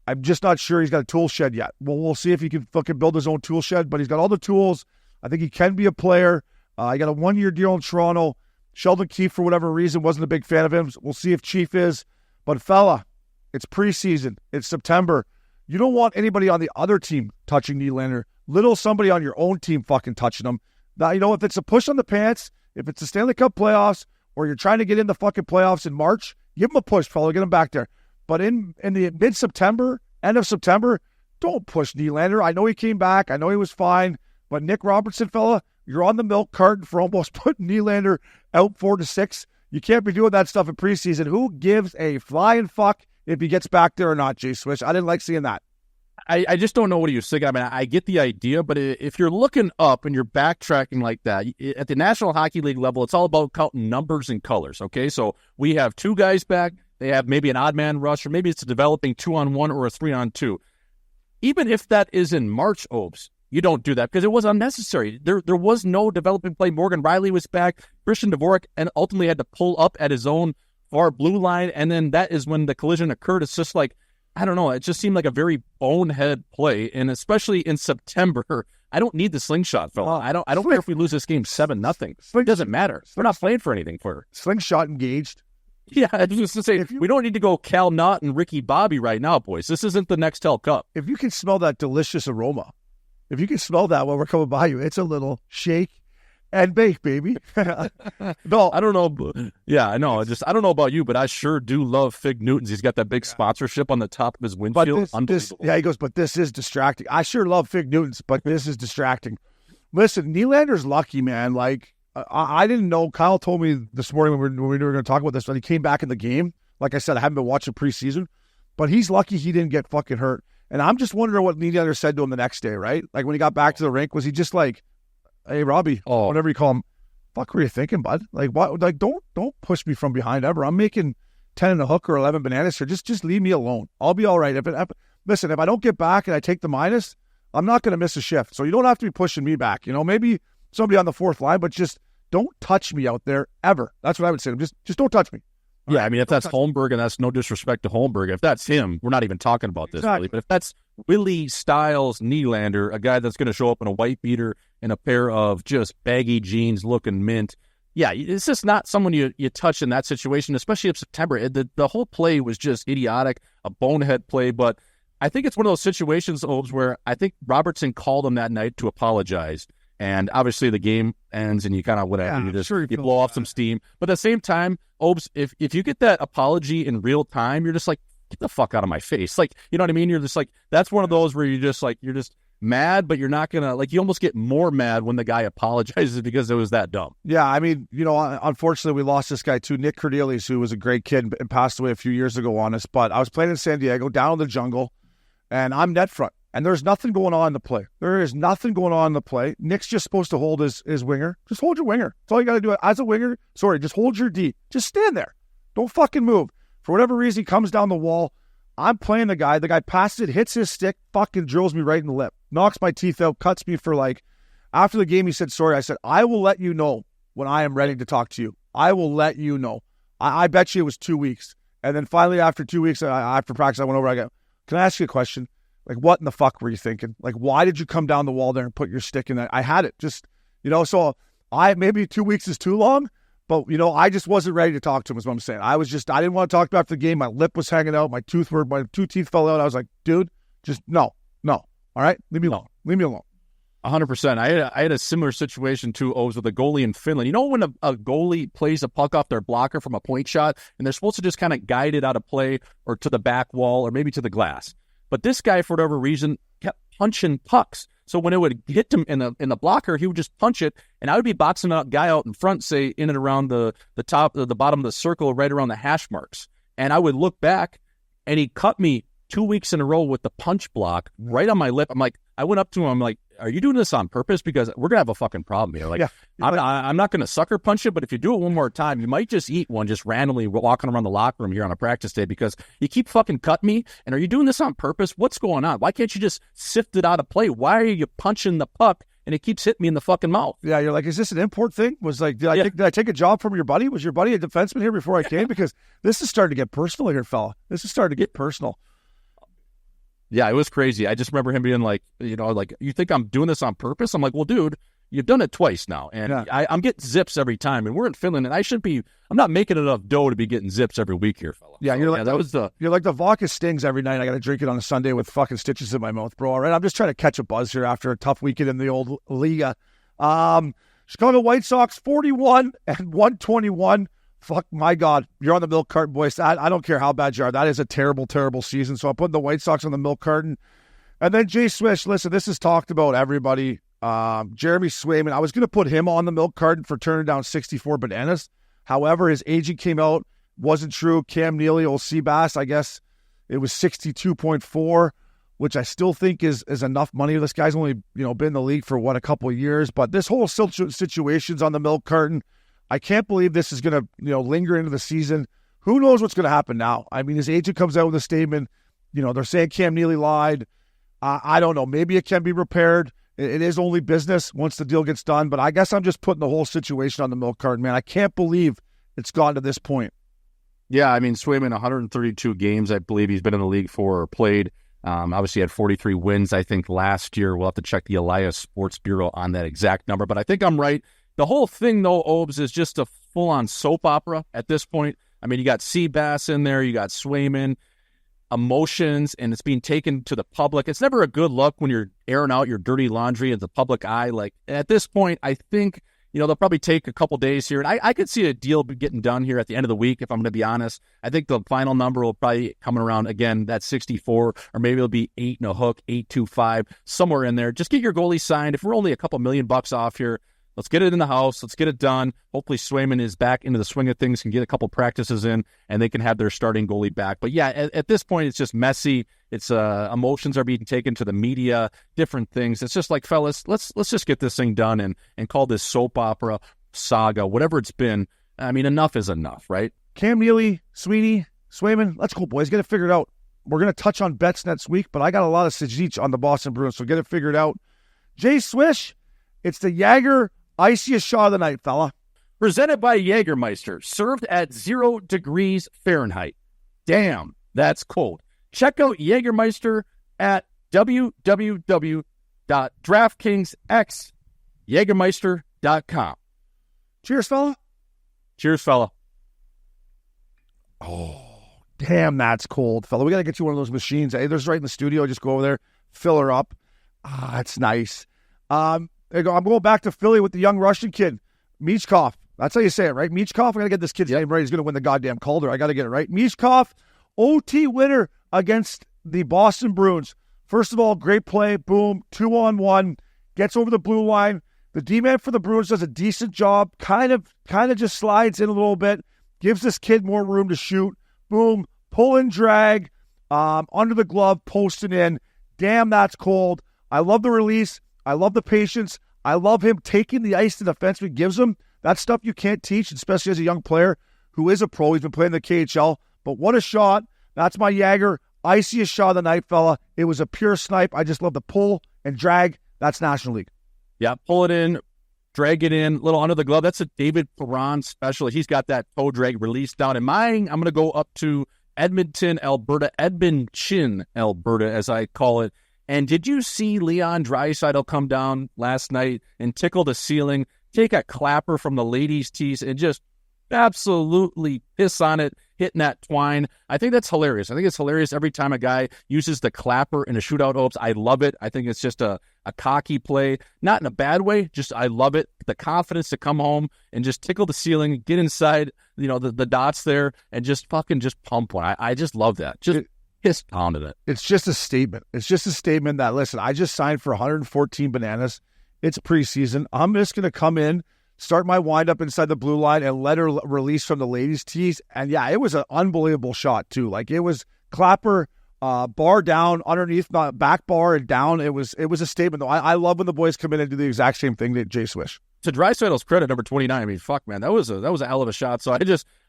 I'm just not sure he's got a tool shed yet. Well, we'll see if he can fucking build his own tool shed, but he's got all the tools. I think he can be a player. He got a 1-year deal in Toronto. Sheldon Keefe, for whatever reason, wasn't a big fan of him. We'll see if Chief is. But, fella, it's preseason. It's September. You don't want anybody on the other team touching Nylander. Little somebody on your own team fucking touching him. Now, if it's a push on the pants, if it's the Stanley Cup playoffs, or you're trying to get in the fucking playoffs in March, give him a push, fella. Get him back there. But in the mid-September, end of September, don't push Nylander. I know he came back. I know he was fine. But Nick Robertson, fella, you're on the milk carton for almost putting Nylander out 4-6. You can't be doing that stuff in preseason. Who gives a flying fuck if he gets back there or not, Jay Swish? I didn't like seeing that. I just don't know what he was thinking. I mean, I get the idea, but if you're looking up and you're backtracking like that, at the National Hockey League level, it's all about counting numbers and colors, okay? So we have 2 guys back. They have maybe an odd man rush, or maybe it's a developing 2-on-1 or a 3-on-2. Even if that is in March, Obes, you don't do that because it was unnecessary. There was no developing play. Morgan Riley was back. Christian Dvorak and ultimately had to pull up at his own far blue line, and then that is when the collision occurred. It's just like, I don't know. It just seemed like a very bonehead play, and especially in September, I don't need the slingshot, fella. I don't care if we lose this game 7-0. It doesn't matter. We're not playing for anything for her. Slingshot engaged. Yeah, I was just going to say, we don't need to go Cal Knott and Ricky Bobby right now, boys. This isn't the Nextel Cup. If you can smell that delicious aroma, if you can smell that while we're coming by you, it's a little shake and bake, baby. No, I don't know. Yeah, I know. I don't know about you, but I sure do love Fig Newtons. He's got that big sponsorship on the top of his windshield. Unbelievable. He goes, but this is distracting. I sure love Fig Newtons, but this is distracting. Listen, Nylander's lucky, man. Like, I didn't know. Kyle told me this morning when we were going to talk about this, when he came back in the game. Like I said, I haven't been watching preseason, but he's lucky he didn't get fucking hurt. And I'm just wondering what Nylander said to him the next day, right? Like when he got back to the rink, was he just like, "Hey, Robbie," whatever you call him, "Fuck, were you thinking, bud? Like, what? Like, don't push me from behind ever. I'm making 10 and a hook or 11 bananas here. Just leave me alone. I'll be all right. Listen, if I don't get back and I take the minus, I'm not going to miss a shift. So you don't have to be pushing me back. Maybe somebody on the 4th line, but just don't touch me out there ever." That's what I would say. Just don't touch me. Yeah, I mean, if that's Holmberg, and that's no disrespect to Holmberg, if that's him, we're not even talking about this, really. But if that's Willie Styles Nylander, a guy that's going to show up in a white beater and a pair of just baggy jeans looking mint, yeah, it's just not someone you touch in that situation, especially in September. The whole play was just idiotic, a bonehead play. But I think it's one of those situations, Obes, where I think Robertson called him that night to apologize. And obviously the game ends and you kind of whatever, you blow off some steam. But at the same time, Obes, if you get that apology in real time, you're just like, get the fuck out of my face. Like, you know what I mean? You're just like, that's one of those where you're just mad, but you're not going to, like, you almost get more mad when the guy apologizes because it was that dumb. Yeah, I mean, unfortunately we lost this guy too, Nick Cordelis, who was a great kid and passed away a few years ago on us. But I was playing in San Diego, down in the jungle, and I'm net front. And there's nothing going on in the play. There is nothing going on in the play. Nick's just supposed to hold his winger. Just hold your winger. That's all you got to do. As a winger, just hold your D. Just stand there. Don't fucking move. For whatever reason, he comes down the wall. I'm playing the guy. The guy passes it, hits his stick, fucking drills me right in the lip. Knocks my teeth out, cuts me for after the game, he said, "Sorry." I said, "I will let you know when I am ready to talk to you. I will let you know." I bet you it was 2 weeks. And then finally, after 2 weeks, after practice, I went over, I go, "Can I ask you a question? Like, what in the fuck were you thinking? Like, why did you come down the wall there and put your stick in that?" I had it. So maybe 2 weeks is too long, But, I just wasn't ready to talk to him is what I'm saying. I didn't want to talk to him after the game. My lip was hanging out. My two teeth fell out. I was like, dude, just no. All right? Leave me alone. 100%. I had a similar situation to O's with a goalie in Finland. You know when a goalie plays a puck off their blocker from a point shot and they're supposed to just kind of guide it out of play or to the back wall or maybe to the glass. But this guy, for whatever reason, kept punching pucks. So when it would hit him in the blocker, he would just punch it, and I would be boxing a guy out in front, say in and around the bottom of the circle, right around the hash marks. And I would look back, and he cut me 2 weeks in a row with the punch block right on my lip. I'm like, I went up to him. I'm like, are you doing this on purpose? Because we're going to have a fucking problem here. Like, I'm not going to sucker punch it, but if you do it one more time, you might just eat one just randomly walking around the locker room here on a practice day because you keep fucking cutting me. And are you doing this on purpose? What's going on? Why can't you just sift it out of play? Why are you punching the puck and it keeps hitting me in the fucking mouth? Yeah, you're like, is this an import thing? Did I take a job from your buddy? Was your buddy a defenseman here before I came? Because this is starting to get personal here, fella. This is starting to get personal. Yeah, it was crazy. I just remember him being like, you think I'm doing this on purpose? I'm like, well, dude, you've done it twice now. And I'm getting zips every time. And we're in Finland, and I'm not making enough dough to be getting zips every week here, fella. Yeah, you're like the vodka stings every night. I got to drink it on a Sunday with fucking stitches in my mouth, bro. All right, I'm just trying to catch a buzz here after a tough weekend in the old Liga. Chicago White Sox 41 and 121. Fuck, my God. You're on the milk carton, boys. I don't care how bad you are. That is a terrible, terrible season. So I'm putting the White Sox on the milk carton. And then Jay Swish, listen, this is talked about everybody. Jeremy Swayman, I was going to put him on the milk carton for turning down 64 bananas. However, his agent came out, wasn't true. Cam Neely, old Seabass, I guess it was 62.4, which I still think is enough money. This guy's only, been in the league for a couple of years. But this whole situation's on the milk carton. I can't believe this is going to, linger into the season. Who knows what's going to happen now? I mean, his agent comes out with a statement. They're saying Cam Neely lied. I don't know. Maybe it can be repaired. It is only business once the deal gets done. But I guess I'm just putting the whole situation on the milk carton, man. I can't believe it's gone to this point. Yeah, I mean, Swayman, 132 games, I believe he's been in the league for or played. Obviously had 43 wins, I think, last year. We'll have to check the Elias Sports Bureau on that exact number. But I think I'm right. The whole thing, though, Obes, is just a full-on soap opera at this point. I mean, you got Seabass in there, you got Swayman, emotions, and it's being taken to the public. It's never a good look when you're airing out your dirty laundry at the public eye. Like, at this point, I think, they'll probably take a couple days here. And I could see a deal getting done here at the end of the week, if I'm going to be honest. I think the final number will probably come around, again, that 64, or maybe it'll be 8 and a hook, 825, somewhere in there. Just get your goalie signed. If we're only a couple $1,000,000 off here, let's get it in the house. Let's get it done. Hopefully Swayman is back into the swing of things, can get a couple practices in, and they can have their starting goalie back. But yeah, at this point, it's just messy. It's emotions are being taken to the media, different things. It's just like, fellas, let's just get this thing done and call this soap opera, saga, whatever it's been. I mean, enough is enough, right? Cam Neely, Sweeney, Swayman, let's go, boys. Get it figured out. We're going to touch on bets next week, but I got a lot of Sajich on the Boston Bruins, so get it figured out. Jay Swish, it's the Jagger iciest shot of the night, fella. Presented by Jägermeister, served at 0 degrees Fahrenheit. Damn, that's cold. Check out Jägermeister at www.DraftKingsXJägermeister.com. Cheers, fella. Cheers, fella. Oh, damn, that's cold, fella. We got to get you one of those machines. Hey, there's right in the studio. Just go over there, fill her up. That's nice. There you go. I'm going back to Philly with the young Russian kid, Michkov. That's how you say it, right? Michkov? I got to get this kid's name right. He's going to win the goddamn Calder. I got to get it right. Michkov, OT winner against the Boston Bruins. First of all, great play. Boom. 2-on-1. Gets over the blue line. The D-man for the Bruins does a decent job. Kind of just slides in a little bit. Gives this kid more room to shoot. Boom. Pull and drag. Under the glove. Posting in. Damn, that's cold. I love the release. I love the patience. I love him taking the ice the defenseman gives him. That's stuff you can't teach, especially as a young player who is a pro. He's been playing the KHL. But what a shot. That's my Jagger. Iciest shot of the night, fella. It was a pure snipe. I just love the pull and drag. That's National League. Yeah, pull it in, drag it in, a little under the glove. That's a David Perron special. He's got that toe drag release down. And mine, I'm going to go up to Edmonton, Alberta, as I call it. And did you see Leon Draisaitl come down last night and tickle the ceiling, take a clapper from the ladies' tees, and just absolutely piss on it, hitting that twine. I think that's hilarious. I think it's hilarious every time a guy uses the clapper in a shootout hopes. I love it. I think it's just a cocky play, not in a bad way. Just I love it. The confidence to come home and just tickle the ceiling, get inside, the dots there, and just pump one. I just love that. Just piss pounded it. It's just a statement. It's just a statement that, listen, I just signed for 114 bananas. It's preseason. I'm just going to come in, start my windup inside the blue line, and let her release from the ladies' tees. And yeah, it was an unbelievable shot too. Like it was clapper, bar down, underneath, back bar and down. It was a statement though. I love when the boys come in and do the exact same thing that Jay Swish. To Draisaitl's credit, number 29. I mean, fuck, man, that was a hell of a shot. So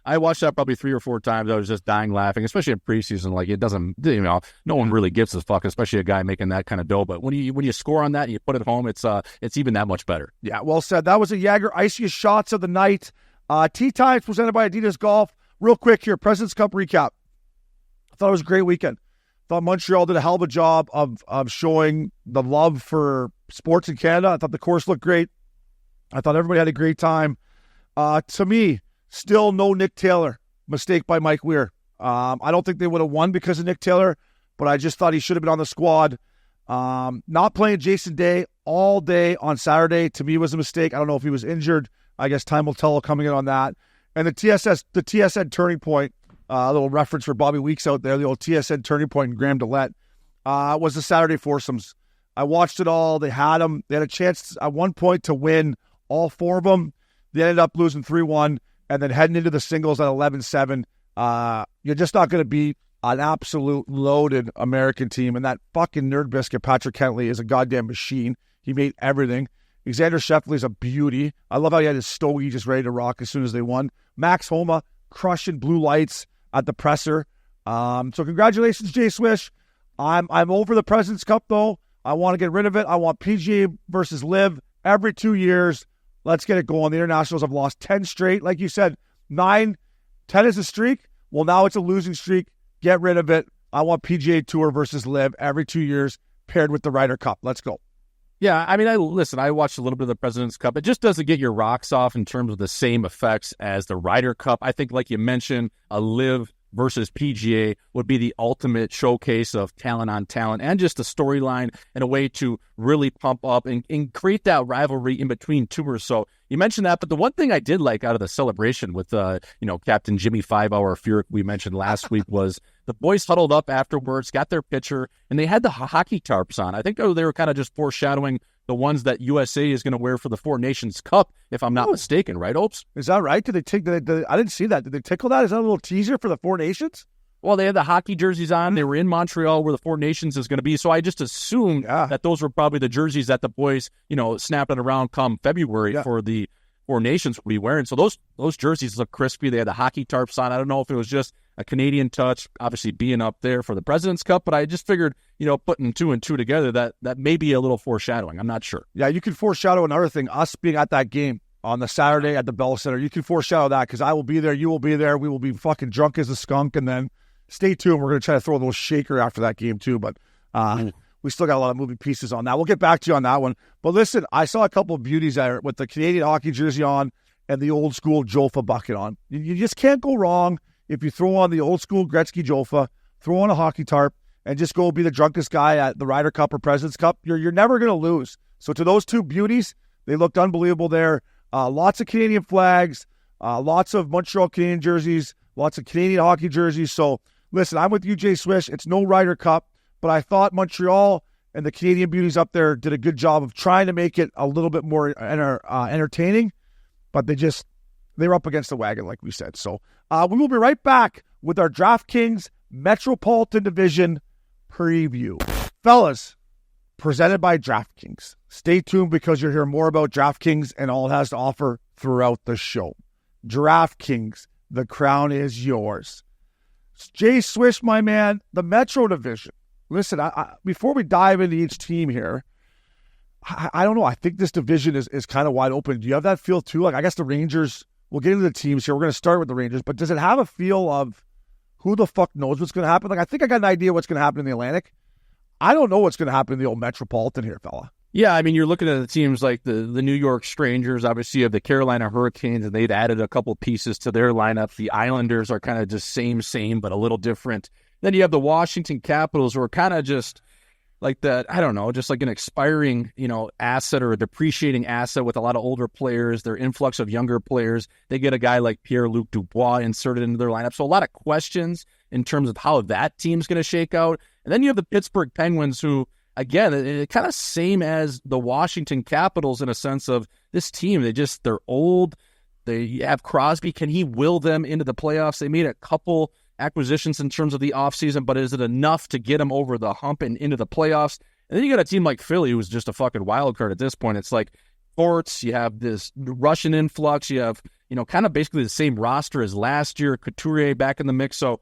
I watched that probably 3 or 4 times. I was just dying laughing, especially in preseason. Like it doesn't, no one really gives a fuck, especially a guy making that kind of dough. But when you score on that and you put it home, it's even that much better. Yeah, well said. That was a Jagger iciest shots of the night. Tea Times presented by Adidas Golf. Real quick here, President's Cup recap. I thought it was a great weekend. Thought Montreal did a hell of a job of showing the love for sports in Canada. I thought the course looked great. I thought everybody had a great time. To me, still no Nick Taylor. Mistake by Mike Weir. I don't think they would have won because of Nick Taylor, but I just thought he should have been on the squad. Not playing Jason Day all day on Saturday, to me, was a mistake. I don't know if he was injured. I guess time will tell coming in on that. And the TSN turning point, a little reference for Bobby Weeks out there, the old TSN turning point in Graham Dillette, was the Saturday foursomes. I watched it all. They had them. They had a chance at one point to win all 4 of them. They ended up losing 3-1, and then heading into the singles at 11-7. You're just not going to beat an absolute loaded American team. And that fucking nerd biscuit, Patrick Kentley, is a goddamn machine. He made everything. Alexander Scheffler's a beauty. I love how he had his stogie just ready to rock as soon as they won. Max Homa crushing blue lights at the presser. So congratulations, Jay Swish. I'm over the President's Cup, though. I want to get rid of it. I want PGA versus Live every 2 years. Let's get it going. The Internationals have lost 10 straight. Like you said, 10 is a streak. Well, now it's a losing streak. Get rid of it. I want PGA Tour versus Live every 2 years paired with the Ryder Cup. Let's go. Yeah, I mean, I watched a little bit of the President's Cup. It just doesn't get your rocks off in terms of the same effects as the Ryder Cup. I think, like you mentioned, a Live versus PGA would be the ultimate showcase of talent on talent and just a storyline and a way to really pump up and create that rivalry in between tours. So you mentioned that, but the one thing I did like out of the celebration with, Captain Jimmy 5-Hour Furyk we mentioned last week was the boys huddled up afterwards, got their picture, and they had the hockey tarps on. I think they were kind of just foreshadowing the ones that USA is going to wear for the Four Nations Cup, if I'm not mistaken, right, Opes? Is that right? Did they take I didn't see that. Did they tickle that? Is that a little teaser for the Four Nations? Well, they had the hockey jerseys on. They were in Montreal where the Four Nations is going to be. So I just assumed that those were probably the jerseys that the boys, snapping around come February for the Four Nations will be wearing. So those jerseys look crispy. They had the hockey tarps on. I don't know if it was just a Canadian touch, obviously being up there for the President's Cup, but I just figured, putting 2 and 2 together, that may be a little foreshadowing. I'm not sure. Yeah, you can foreshadow another thing. Us being at that game on the Saturday at the Bell Center, you can foreshadow that because I will be there, you will be there, we will be fucking drunk as a skunk, and then stay tuned. We're going to try to throw a little shaker after that game too, but we still got a lot of moving pieces on that. We'll get back to you on that one. But listen, I saw a couple of beauties there with the Canadian hockey jersey on and the old school Jofa bucket on. You just can't go wrong if you throw on the old school Gretzky Jofa, throw on a hockey tarp, and just go be the drunkest guy at the Ryder Cup or President's Cup. You're never going to lose. So to those two beauties, they looked unbelievable there. Lots of Canadian flags, lots of Montreal Canadian jerseys, lots of Canadian hockey jerseys. So listen, I'm with you, Jay Swish. It's no Ryder Cup, but I thought Montreal and the Canadian beauties up there did a good job of trying to make it a little bit more entertaining, but they were up against the wagon, like we said. So we will be right back with our DraftKings Metropolitan Division preview. Fellas, presented by DraftKings. Stay tuned because you'll hear more about DraftKings and all it has to offer throughout the show. DraftKings, the crown is yours. Jay Swish, my man, the Metro Division. Listen, before we dive into each team here, I don't know. I think this division is kind of wide open. Do you have that feel too? Like, I guess the Rangers, we'll get into the teams here. We're going to start with the Rangers, but does it have a feel of who the fuck knows what's going to happen? Like, I think I got an idea what's going to happen in the Atlantic. I don't know what's going to happen in the old Metropolitan here, fella. Yeah, I mean, you're looking at the teams like the New York Strangers. Obviously, you have the Carolina Hurricanes, and they've added a couple pieces to their lineup. The Islanders are kind of just same, but a little different. Then you have the Washington Capitals, who are kind of just like that, I don't know, just like an expiring, asset or a depreciating asset with a lot of older players, their influx of younger players. They get a guy like Pierre-Luc Dubois inserted into their lineup. So a lot of questions in terms of how that team's going to shake out. And then you have the Pittsburgh Penguins, who, again, it kind of same as the Washington Capitals in a sense of this team. They're old. They have Crosby. Can he will them into the playoffs? They made a couple acquisitions in terms of the offseason, but is it enough to get them over the hump and into the playoffs? And then you got a team like Philly, who's just a fucking wild card at this point. It's like Forts, you have this Russian influx, you have, kind of basically the same roster as last year, Couturier back in the mix. So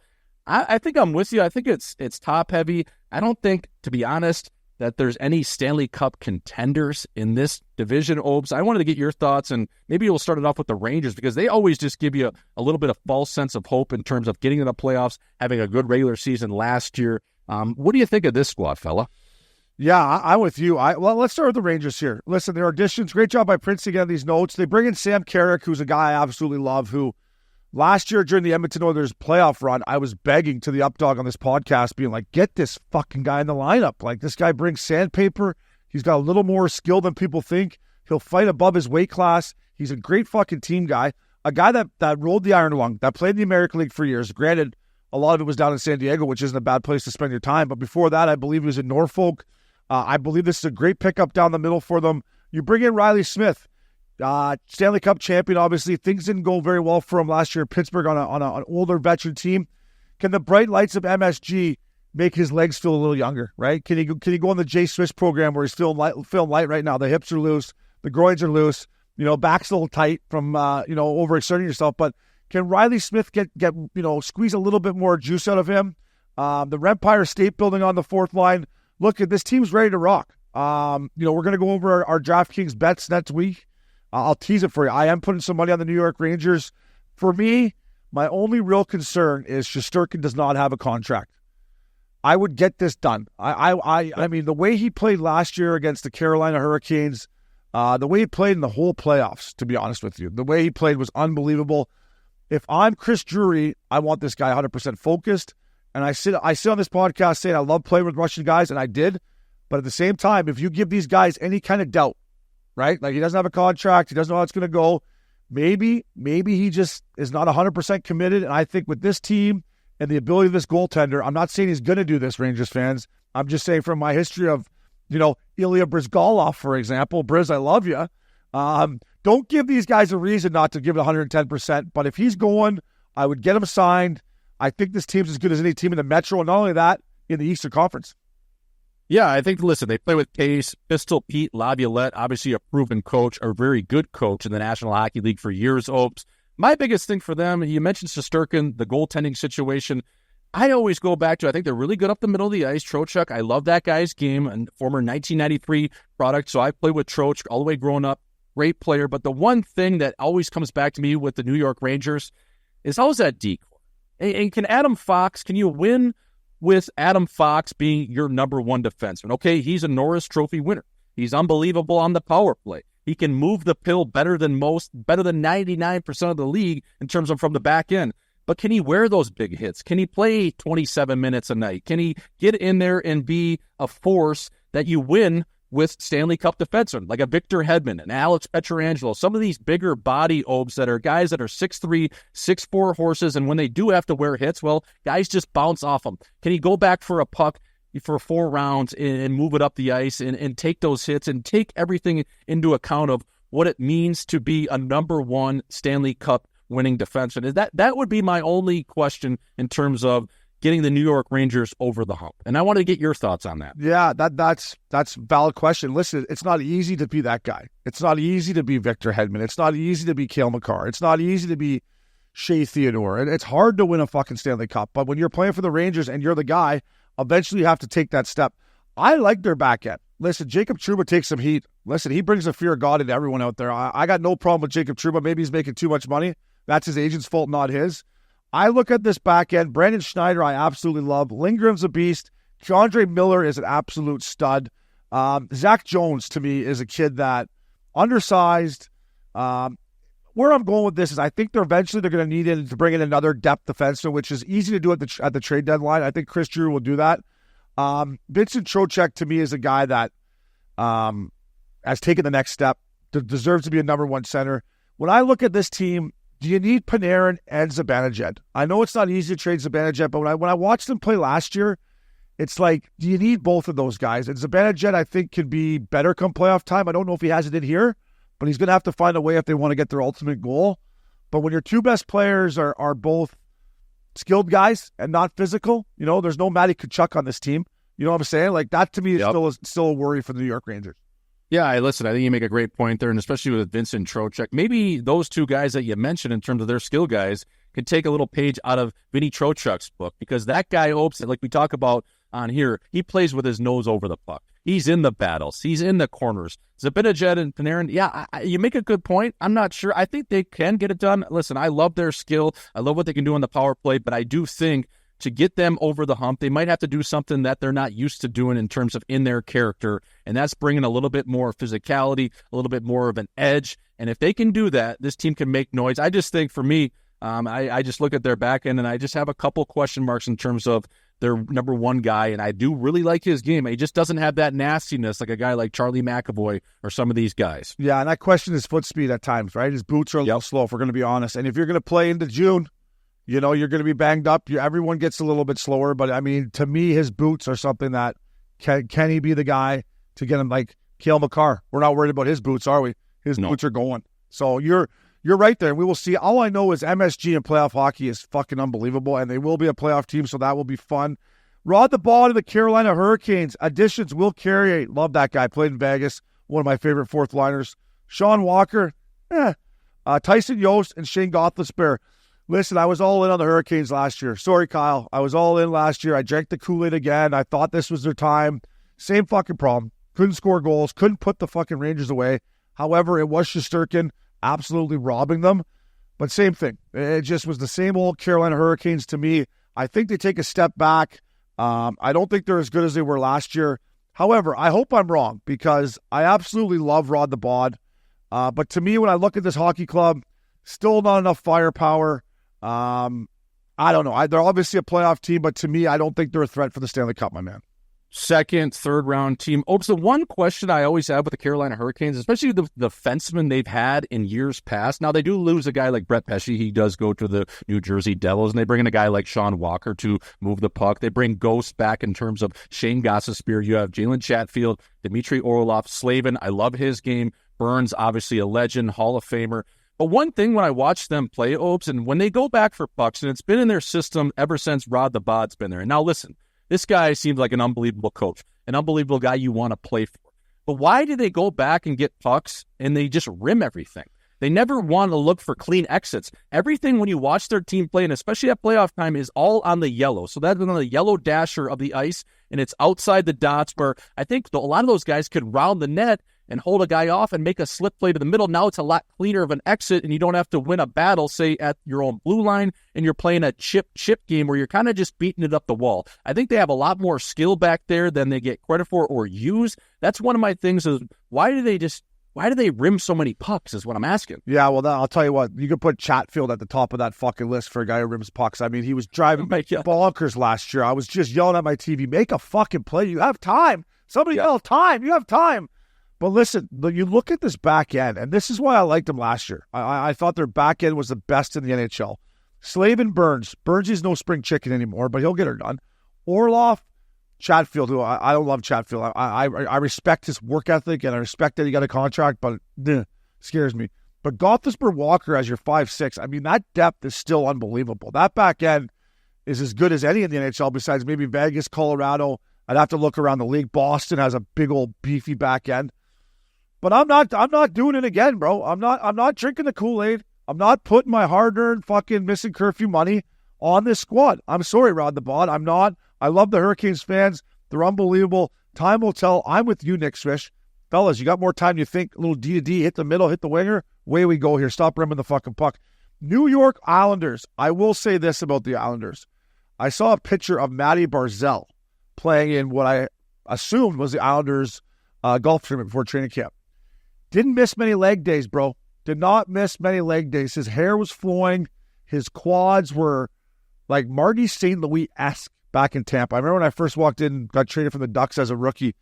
I think I'm with you. I think it's top heavy. I don't think, to be honest, that there's any Stanley Cup contenders in this division, Obes. I wanted to get your thoughts, and maybe we'll start it off with the Rangers, because they always just give you a little bit of false sense of hope in terms of getting to the playoffs, having a good regular season last year. What do you think of this squad, fella? Yeah, I'm with you. Well, let's start with the Rangers here. Listen, their additions, great job by Prince to get these notes. They bring in Sam Carrick, who's a guy I absolutely love, who last year during the Edmonton Oilers playoff run, I was begging to the updog on this podcast, being like, get this fucking guy in the lineup. Like, this guy brings sandpaper. He's got a little more skill than people think. He'll fight above his weight class. He's a great fucking team guy. A guy that rolled the Iron Lung, that played in the American League for years. Granted, a lot of it was down in San Diego, which isn't a bad place to spend your time. But before that, I believe he was in Norfolk. I believe this is a great pickup down the middle for them. You bring in Riley Smith, Stanley Cup champion, obviously. Things didn't go very well for him last year in Pittsburgh on an older veteran team. Can the bright lights of MSG make his legs feel a little younger, right? Can he go on the Jay Swiss program where he's feeling light right now? The hips are loose. The groins are loose. Back's a little tight from, overexerting yourself. But can Riley Smith get squeeze a little bit more juice out of him? The Empire State Building on the fourth line. Look, this team's ready to rock. We're going to go over our DraftKings bets next week. I'll tease it for you. I am putting some money on the New York Rangers. For me, my only real concern is Shesterkin does not have a contract. I would get this done. I mean, the way he played last year against the Carolina Hurricanes, the way he played in the whole playoffs, to be honest with you, the way he played was unbelievable. If I'm Chris Drury, I want this guy 100% focused. And I sit on this podcast saying I love playing with Russian guys, and I did. But at the same time, if you give these guys any kind of doubt, right? Like, he doesn't have a contract, he doesn't know how it's going to go. Maybe he just is not 100% committed. And I think with this team and the ability of this goaltender, I'm not saying he's going to do this, Rangers fans. I'm just saying from my history of, Ilya Brizgalov, for example. Briz, I love you. Don't give these guys a reason not to give it 110%. But if he's going, I would get him signed. I think this team's as good as any team in the Metro, and not only that, in the Eastern Conference. Yeah, I think, listen, they play with Case, Pistol Pete Laviolette, obviously a proven coach, a very good coach in the National Hockey League for years, Opes. My biggest thing for them, you mentioned Shesterkin, the goaltending situation. I always go back to, I think they're really good up the middle of the ice. Trocheck, I love that guy's game, and former 1993 product, so I played with Troch all the way growing up. Great player, but the one thing that always comes back to me with the New York Rangers is how's that D? And can you win with Adam Fox being your number one defenseman? Okay, he's a Norris Trophy winner. He's unbelievable on the power play. He can move the pill better than 99% of the league in terms of from the back end. But can he wear those big hits? Can he play 27 minutes a night? Can he get in there and be a force that you win with Stanley Cup defensemen, like a Victor Hedman and Alex Pietrangelo, some of these bigger body Obes that are guys that are 6'3", 6'4" horses, and when they do have to wear hits, well, guys just bounce off them. Can he go back for a puck for 4 rounds and move it up the ice and take those hits and take everything into account of what it means to be a number one Stanley Cup winning defenseman? That would be my only question in terms of getting the New York Rangers over the hump. And I want to get your thoughts on that. Yeah, that's a valid question. Listen, it's not easy to be that guy. It's not easy to be Victor Hedman. It's not easy to be Cale Makar. It's not easy to be Shea Theodore. And it's hard to win a fucking Stanley Cup. But when you're playing for the Rangers and you're the guy, eventually you have to take that step. I like their back end. Listen, Jacob Trouba takes some heat. Listen, he brings the fear of God into everyone out there. I got no problem with Jacob Trouba. Maybe he's making too much money. That's his agent's fault, not his. I look at this back end. Brandon Schneider, I absolutely love. Lindgren's a beast. Keandre Miller is an absolute stud. Zach Jones, to me, is a kid that undersized. Where I'm going with this is I think they're going to need to bring in another depth defenseman, which is easy to do at the trade deadline. I think Chris Drew will do that. Vincent Trocheck, to me, is a guy that has taken the next step, deserves to be a number one center. When I look at this team, do you need Panarin and Zibanejad? I know it's not easy to trade Zibanejad, but when I watched them play last year, it's like, do you need both of those guys? And Zibanejad, I think, can be better come playoff time. I don't know if he has it in here, but he's going to have to find a way if they want to get their ultimate goal. But when your two best players are both skilled guys and not physical, there's no Matty Tkachuk on this team. You know what I'm saying? Like, that to me is still a worry for the New York Rangers. Yeah, I think you make a great point there, and especially with Vincent Trocheck. Maybe those two guys that you mentioned in terms of their skill guys can take a little page out of Vinny Trocheck's book, because that guy, like we talk about on here, he plays with his nose over the puck. He's in the battles. He's in the corners. Zibanejad and Panarin, you make a good point. I'm not sure. I think they can get it done. Listen, I love their skill. I love what they can do on the power play, but I do think to get them over the hump, they might have to do something that they're not used to doing in terms of in their character, and that's bringing a little bit more physicality, a little bit more of an edge. And if they can do that, this team can make noise. I just think for me, I just look at their back end, and I just have a couple question marks in terms of their number one guy, and I do really like his game. He just doesn't have that nastiness like a guy like Charlie McAvoy or some of these guys. Yeah, and I question his foot speed at times, right? His boots are a little slow, if we're going to be honest. And if you're going to play into June, you're going to be banged up. Everyone gets a little bit slower, but I mean, to me, his boots are something that can he be the guy to get him like Cale Makar? We're not worried about his boots, are we? His boots are going. So you're right there. We will see. All I know is MSG in playoff hockey is fucking unbelievable, and they will be a playoff team, so that will be fun. Rod the Ball to the Carolina Hurricanes. Additions, Will Carrier. Love that guy. Played in Vegas. One of my favorite fourth liners. Sean Walker. Tyson Yost and Shane Gothlesbeer. Listen, I was all in on the Hurricanes last year. Sorry, Kyle. I was all in last year. I drank the Kool-Aid again. I thought this was their time. Same fucking problem. Couldn't score goals. Couldn't put the fucking Rangers away. However, it was Shesterkin absolutely robbing them. But same thing. It just was the same old Carolina Hurricanes to me. I think they take a step back. I don't think they're as good as they were last year. However, I hope I'm wrong, because I absolutely love Rod the Bod. But to me, when I look at this hockey club, still not enough firepower. I don't know. They're obviously a playoff team, but to me, I don't think they're a threat for the Stanley Cup, my man. Second, third round team. So one question I always have with the Carolina Hurricanes, especially the defensemen they've had in years past. Now, they do lose a guy like Brett Pesce. He does go to the New Jersey Devils, and they bring in a guy like Sean Walker to move the puck. They bring Ghost back in terms of Shane Gostisbehere. You have Jalen Chatfield, Dmitry Orlov, Slavin. I love his game. Burns, obviously a legend, Hall of Famer. But one thing when I watch them play, Opes, and when they go back for pucks, and it's been in their system ever since Rod the Bod's been there. And now listen, this guy seems like an unbelievable coach, an unbelievable guy you want to play for. But why do they go back and get pucks and they just rim everything? They never want to look for clean exits. Everything when you watch their team play, and especially at playoff time, is all on the yellow. So that's on the yellow dasher of the ice, and it's outside the dots where I think a lot of those guys could round the net and hold a guy off and make a slip play to the middle. Now it's a lot cleaner of an exit, and you don't have to win a battle, say, at your own blue line, and you're playing a chip game where you're kind of just beating it up the wall. I think they have a lot more skill back there than they get credit for or use. That's one of my things is why do they rim so many pucks is what I'm asking. Yeah, well, I'll tell you what. You could put Chatfield at the top of that fucking list for a guy who rims pucks. I mean, he was driving bonkers last year. I was just yelling at my TV, make a fucking play. You have time. Somebody yell time. You have time. But listen, you look at this back end, and this is why I liked them last year. I thought their back end was the best in the NHL. Slavin, Burns. Burns is no spring chicken anymore, but he'll get her done. Orlov, Chatfield, who I don't love Chatfield. I respect his work ethic, and I respect that he got a contract, but scares me. But Gothisbehere Walker as your 5'6", I mean, that depth is still unbelievable. That back end is as good as any in the NHL besides maybe Vegas, Colorado. I'd have to look around the league. Boston has a big old beefy back end. But I'm not doing it again, bro. I'm not drinking the Kool-Aid. I'm not putting my hard-earned fucking Missin Curfew money on this squad. I'm sorry, Rod the Bod. I'm not. I love the Hurricanes fans. They're unbelievable. Time will tell. I'm with you, Nick Swish. Fellas, you got more time than you think. A little D-to-D, hit the middle, hit the winger. Away we go here. Stop rimming the fucking puck. New York Islanders. I will say this about the Islanders. I saw a picture of Matty Barzal playing in what I assumed was the Islanders' golf tournament before training camp. Didn't miss many leg days, bro. Did not miss many leg days. His hair was flowing. His quads were like Marty St. Louis-esque back in Tampa. I remember when I first walked in, got traded from the Ducks as a rookie,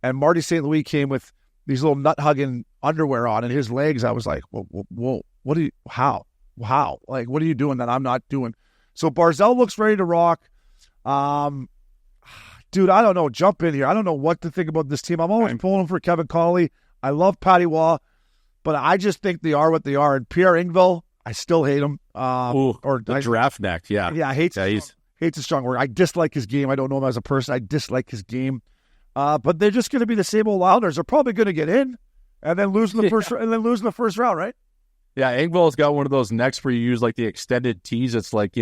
and Marty St. Louis came with these little nut-hugging underwear on, and his legs, I was like, whoa, what do you, how? Like, what are you doing that I'm not doing? So Barzal looks ready to rock. Dude, I don't know. Jump in here. I don't know what to think about this team. I'm always pulling for Kevin Connolly. I love Patty Waugh, but I just think they are what they are. And Pierre Engvall, I still hate him. Draft neck, yeah. Yeah, hates a strong word. I dislike his game. I don't know him as a person. I dislike his game. But they're just going to be the same old Islanders. They're probably going to get in and then lose in the first round, right? Yeah, Engvall's got one of those necks where you use like the extended tees. It's like,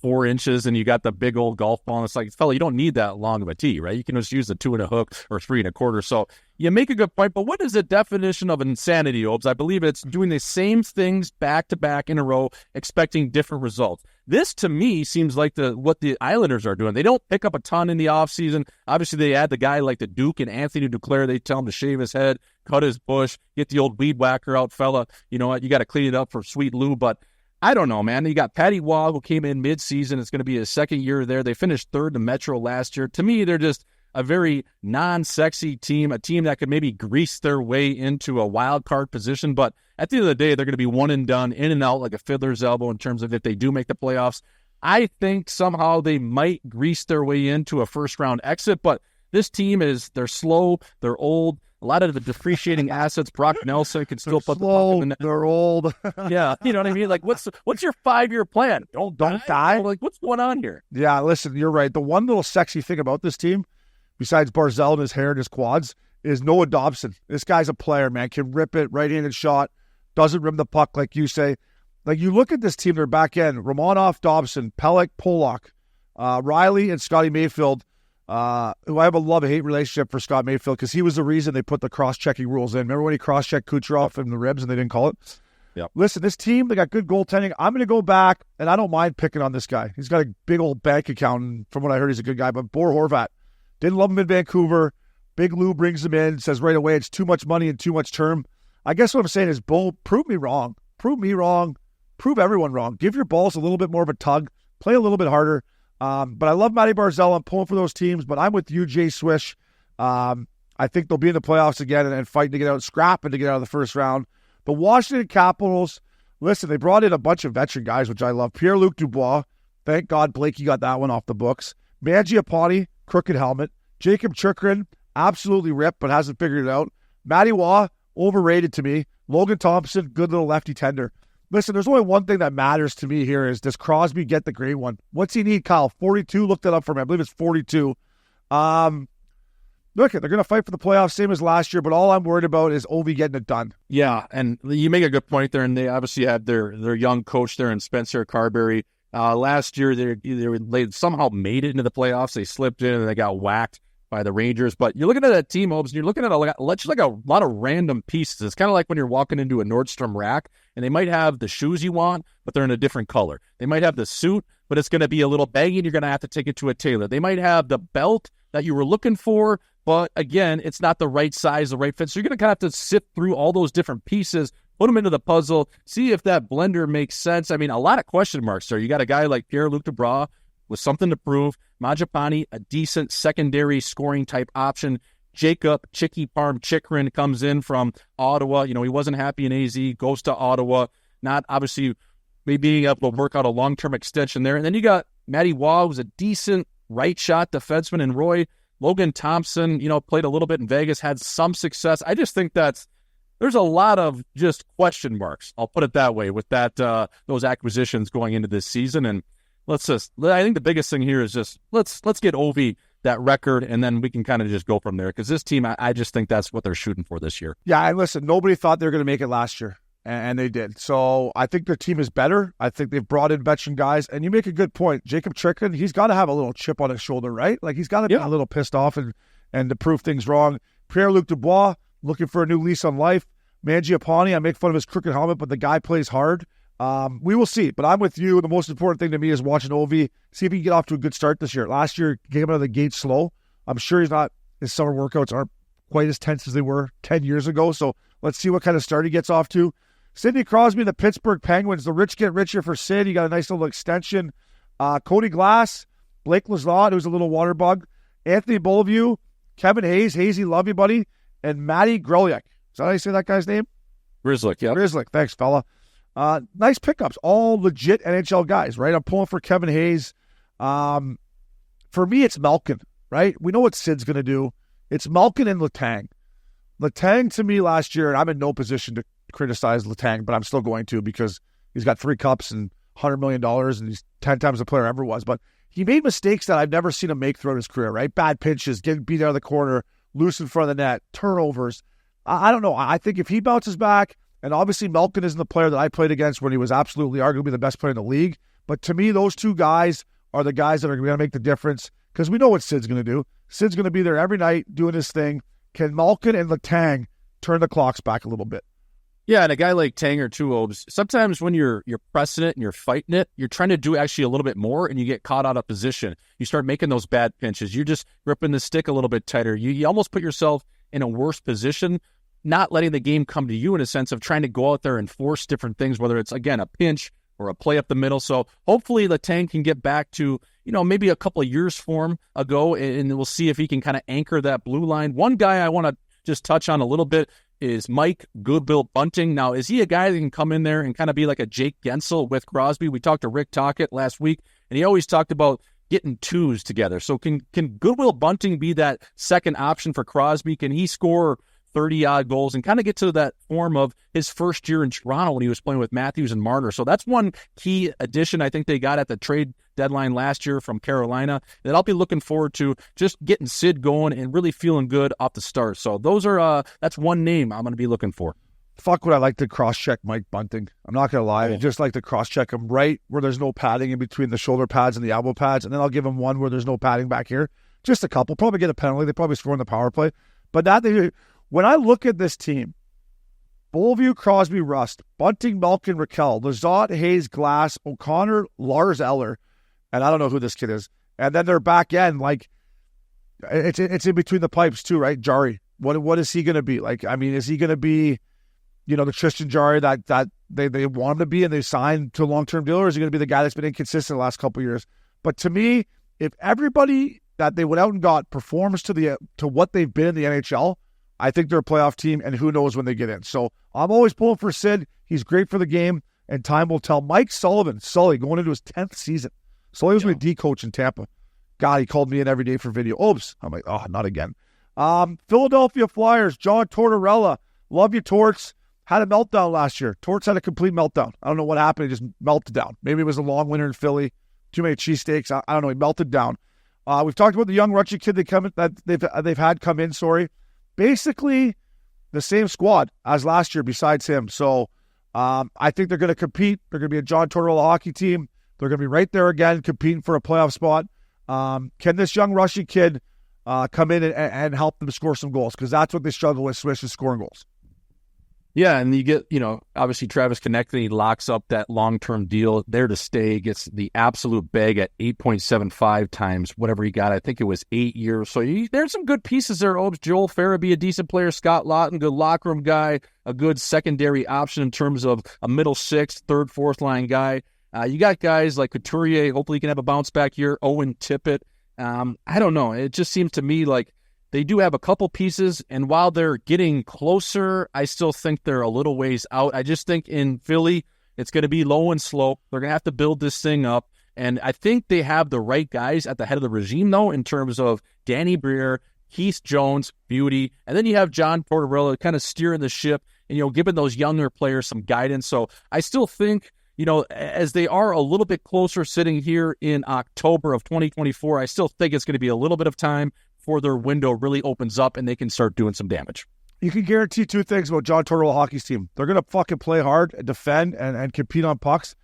4 inches, and you got the big old golf ball. And it's like, fella, you don't need that long of a tee, right? You can just use the 2 1/2 or 3 1/4. So you make a good point. But what is the definition of insanity, Obes? I believe it's doing the same things back to back in a row, expecting different results. This, to me, seems like what the Islanders are doing. They don't pick up a ton in the offseason. Obviously, they add the guy like the Duke and Anthony Duclair. They tell him to shave his head, cut his bush, get the old weed whacker out, fella. You know what? You got to clean it up for Sweet Lou. But I don't know, man. You got Patty Waugh, who came in mid-season. It's going to be his second year there. They finished third in Metro last year. To me, they're just a very non-sexy team, a team that could maybe grease their way into a wild card position. But at the end of the day, they're going to be one and done, in and out like a fiddler's elbow in terms of if they do make the playoffs. I think somehow they might grease their way into a first-round exit. But this team they're slow, they're old. A lot of the depreciating assets, Brock Nelson can still put the puck in the net. They're old. Yeah, you know what I mean? Like, what's your 5-year plan? Don't die. Like, what's going on here? Yeah, listen, you're right. The one little sexy thing about this team, besides Barzal and his hair and his quads, is Noah Dobson. This guy's a player, man. Can rip it, right-handed shot, doesn't rim the puck like you say. Like, you look at this team, their back end, Romanov, Dobson, Pelech, Polak, Riley, and Scotty Mayfield. Who I have a love-hate relationship for Scott Mayfield because he was the reason they put the cross-checking rules in. Remember when he cross-checked Kucherov in the ribs and they didn't call it? Yep. Listen, this team, they got good goaltending. I'm going to go back, and I don't mind picking on this guy. He's got a big old bank account, and from what I heard, he's a good guy. But Bo Horvat, didn't love him in Vancouver. Big Lou brings him in, says right away it's too much money and too much term. I guess what I'm saying is, Bo, prove me wrong. Prove me wrong. Prove everyone wrong. Give your balls a little bit more of a tug. Play a little bit harder. But I love Matty Barzal. I'm pulling for those teams, but I'm with you, Jay Swish. I think they'll be in the playoffs again and fighting to get out, scrapping to get out of the first round. The Washington Capitals, listen, they brought in a bunch of veteran guys, which I love. Pierre-Luc Dubois. Thank God Blakey got that one off the books. Mangiapane, crooked helmet. Jacob Chikrin, absolutely ripped, but hasn't figured it out. Matty Waugh, overrated to me. Logan Thompson, good little lefty tender. Listen, there's only one thing that matters to me here is, does Crosby get the green one? What's he need, Kyle? 42? Looked it up for me. I believe it's 42. Look, they're going to fight for the playoffs, same as last year, but all I'm worried about is Ovi getting it done. Yeah, and you make a good point there, and they obviously have their young coach there in Spencer Carberry. Last year, they somehow made it into the playoffs. They slipped in, and they got whacked by the Rangers. But you're looking at that team, Obes, and you're looking at a lot of random pieces. It's kind of like when you're walking into a Nordstrom rack, and they might have the shoes you want, but they're in a different color. They might have the suit, but it's going to be a little baggy, and you're going to have to take it to a tailor. They might have the belt that you were looking for, but again, it's not the right size, the right fit. So you're going to kind of have to sift through all those different pieces, put them into the puzzle, see if that blender makes sense. I mean, a lot of question marks there. You got a guy like Pierre-Luc Dubois with something to prove. Mangiapane, a decent secondary scoring type option. Jacob Chicky Parm Chikrin comes in from Ottawa. He wasn't happy in AZ, goes to Ottawa. Not obviously maybe being able to work out a long-term extension there. And then you got Matty Waugh, who's a decent right shot defenseman, and Logan Thompson, played a little bit in Vegas, had some success. I just think there's a lot of just question marks. I'll put it that way with those acquisitions going into this season. And I think the biggest thing here is just let's get Ovi that record, and then we can kind of just go from there. Because this team, I just think that's what they're shooting for this year. Yeah, and listen, nobody thought they were going to make it last year, and they did. So I think their team is better. I think they've brought in veteran guys, and you make a good point. Jacob Chikrin, he's got to have a little chip on his shoulder, right? Like, he's got to be a little pissed off and to prove things wrong. Pierre-Luc Dubois, looking for a new lease on life. Mangiapane, I make fun of his crooked helmet, but the guy plays hard. We will see, but I'm with you. The most important thing to me is watching Ovi, see if he can get off to a good start this year. Last year, came out of the gate slow. I'm sure his summer workouts aren't quite as tense as they were 10 years ago. So let's see what kind of start he gets off to. Sidney Crosby and the Pittsburgh Penguins. The rich get richer for Sid. He got a nice little extension. Cody Glass, Blake Lizotte, who's a little water bug, Anthony Beaulieu, Kevin Hayes. Hazy, love you, buddy. And Matty Groliak. Is that how you say that guy's name? Grizzlick, yeah. Grizzlick. Thanks, fella. Nice pickups. All legit NHL guys, right? I'm pulling for Kevin Hayes. For me, it's Malkin, right? We know what Sid's going to do. It's Malkin and Letang. Letang, to me, last year, and I'm in no position to criticize Letang, but I'm still going to because he's got 3 cups and $100 million, and he's 10 times the player ever was. But he made mistakes that I've never seen him make throughout his career, right? Bad pitches, getting beat out of the corner, loose in front of the net, turnovers. I don't know. I think if he bounces back, and obviously Malkin isn't the player that I played against when he was absolutely arguably the best player in the league, but to me, those two guys are the guys that are going to make the difference because we know what Sid's going to do. Sid's going to be there every night doing his thing. Can Malkin and Letang turn the clocks back a little bit? Yeah, and a guy like Tanger too, Obes, sometimes when you're pressing it and you're fighting it, you're trying to do actually a little bit more and you get caught out of position. You start making those bad pinches. You're just gripping the stick a little bit tighter. You almost put yourself in a worse position, not letting the game come to you in a sense of trying to go out there and force different things, whether it's, again, a pinch or a play up the middle. So hopefully Letang can get back to, maybe a couple of years form ago, and we'll see if he can kind of anchor that blue line. One guy I want to just touch on a little bit is Mike Goodwill Bunting. Now, is he a guy that can come in there and kind of be like a Jake Gensel with Crosby? We talked to Rick Tocchet last week, and he always talked about getting twos together. So can Goodwill Bunting be that second option for Crosby? Can he score 30-odd goals and kind of get to that form of his first year in Toronto when he was playing with Matthews and Marner? So that's one key addition I think they got at the trade deadline last year from Carolina that I'll be looking forward to, just getting Sid going and really feeling good off the start. So those are that's one name I'm going to be looking for. Fuck, would I like to cross-check Mike Bunting. I'm not going to lie. I just like to cross-check him right where there's no padding in between the shoulder pads and the elbow pads, and then I'll give him one where there's no padding back here. Just a couple. Probably get a penalty. They probably score in the power play. But when I look at this team, Beaulieu, Crosby, Rust, Bunting, Malkin, Raquel, Lizotte, Hayes, Glass, O'Connor, Lars Eller, and I don't know who this kid is. And then their back end, like, it's in between the pipes too, right? Jari, what is he going to be? Like, I mean, is he going to be, the Tristan Jari that they want him to be and they signed to a long-term deal, or is he going to be the guy that's been inconsistent the last couple of years? But to me, if everybody that they went out and got performs to what they've been in the NHL, I think they're a playoff team, and who knows when they get in. So I'm always pulling for Sid. He's great for the game, and time will tell. Mike Sullivan, Sully, going into his 10th season. Sully was my D coach in Tampa. God, he called me in every day for video. Oops. I'm like, oh, not again. Philadelphia Flyers, John Tortorella. Love you, Torts. Had a meltdown last year. Torts had a complete meltdown. I don't know what happened. He just melted down. Maybe it was a long winter in Philly. Too many cheesesteaks. I don't know. He melted down. We've talked about the young Russian kid that they've had come in. Basically, the same squad as last year besides him. So I think they're going to compete. They're going to be a John Tortorella hockey team. They're going to be right there again competing for a playoff spot. Can this young Russian kid come in and help them score some goals? Because that's what they struggle with, Swish, is scoring goals. Yeah, and you get, obviously Travis Konecny, he locks up that long-term deal there to stay, gets the absolute bag at 8.75 times whatever he got. I think it was 8 years. So there's some good pieces there, Obes. Joel Farabee, a decent player. Scott Lawton, good locker room guy, a good secondary option in terms of a middle six, third, fourth line guy. You got guys like Couturier, hopefully he can have a bounce back year. Owen Tippett. I don't know. It just seems to me like they do have a couple pieces, and while they're getting closer, I still think they're a little ways out. I just think in Philly, it's going to be low and slow. They're going to have to build this thing up, and I think they have the right guys at the head of the regime, though, in terms of Danny Briere, Keith Jones, Beauty, and then you have John Tortorella kind of steering the ship and, giving those younger players some guidance. So I still think, as they are a little bit closer sitting here in October of 2024, I still think it's going to be a little bit of time before their window really opens up and they can start doing some damage. You can guarantee two things about John Tortorella hockey's team. They're going to fucking play hard and defend and compete on pucks,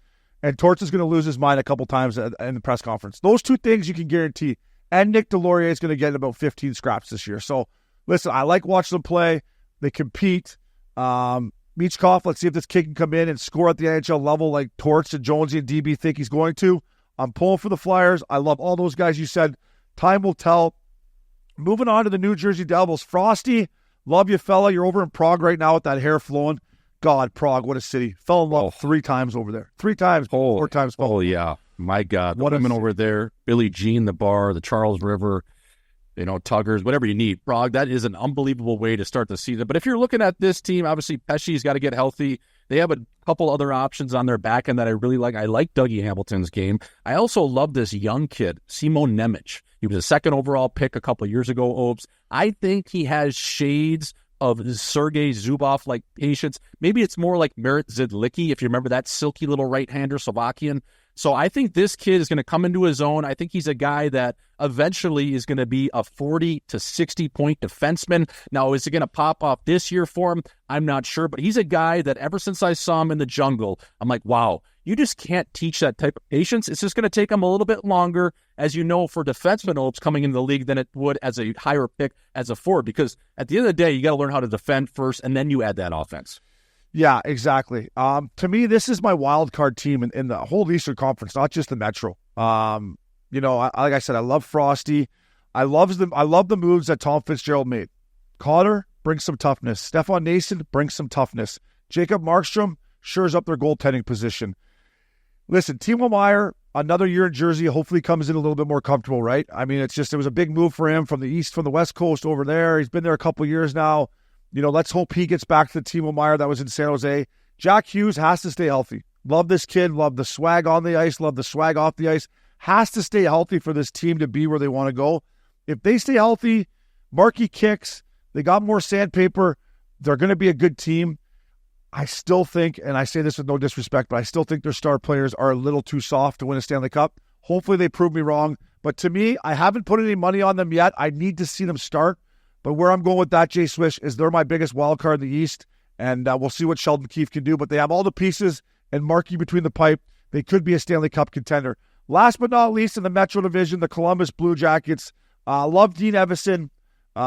and Torts is going to lose his mind a couple times in the press conference. Those two things you can guarantee. And Nick Delorier is going to get about 15 scraps this year. So, listen, I like watching them play. They compete. Michkov, let's see if this kid can come in and score at the NHL level like Torts and Jonesy and DB think he's going to. I'm pulling for the Flyers. I love all those guys you said. Time will tell. Moving on to the New Jersey Devils. Frosty, love you, fella. You're over in Prague right now with that hair flowing. God, Prague, what a city. Fell in love 3 times over there. 3 times, 4 times. Oh, yeah. My God. What the women over there, Billie Jean, the bar, the Charles River, Tuggers, whatever you need. Prague, that is an unbelievable way to start the season. But if you're looking at this team, obviously Pesci's got to get healthy. They have a couple other options on their back end that I really like. I like Dougie Hamilton's game. I also love this young kid, Simon Nemec. He was a 2nd overall pick a couple of years ago, Obes. I think he has shades of Sergei Zubov-like patience. Maybe it's more like Merit Zidlicki, if you remember that silky little right-hander, Slovakian. So I think this kid is going to come into his own. I think he's a guy that eventually is going to be a 40 to 60-point defenseman. Now, is it going to pop off this year for him? I'm not sure, but he's a guy that ever since I saw him in the jungle, I'm like, wow, you just can't teach that type of patience. It's just going to take him a little bit longer, as you know, for defenseman Opes coming into the league than it would as a higher pick as a forward, because at the end of the day, you got to learn how to defend first, and then you add that offense. Yeah, exactly. To me, this is my wild card team in the whole Eastern Conference, not just the Metro. Like I said, I love Frosty. I love the moves that Tom Fitzgerald made. Cotter brings some toughness. Stefan Nason brings some toughness. Jacob Markstrom shores up their goaltending position. Listen, Timo Meier, another year in Jersey, hopefully comes in a little bit more comfortable, right? I mean, it was a big move for him from the West Coast over there. He's been there a couple years now. Let's hope he gets back to the Timo Meier that was in San Jose. Jack Hughes has to stay healthy. Love this kid. Love the swag on the ice. Love the swag off the ice. Has to stay healthy for this team to be where they want to go. If they stay healthy, Markey kicks, they got more sandpaper, they're going to be a good team. I still think, and I say this with no disrespect, but I still think their star players are a little too soft to win a Stanley Cup. Hopefully they prove me wrong. But to me, I haven't put any money on them yet. I need to see them start. But where I'm going with that, Jay Swish, is they're my biggest wild card in the East, and we'll see what Sheldon Keefe can do. But they have all the pieces, and Markey between the pipe, they could be a Stanley Cup contender. Last but not least, in the Metro Division, the Columbus Blue Jackets. Love Dean Evison. We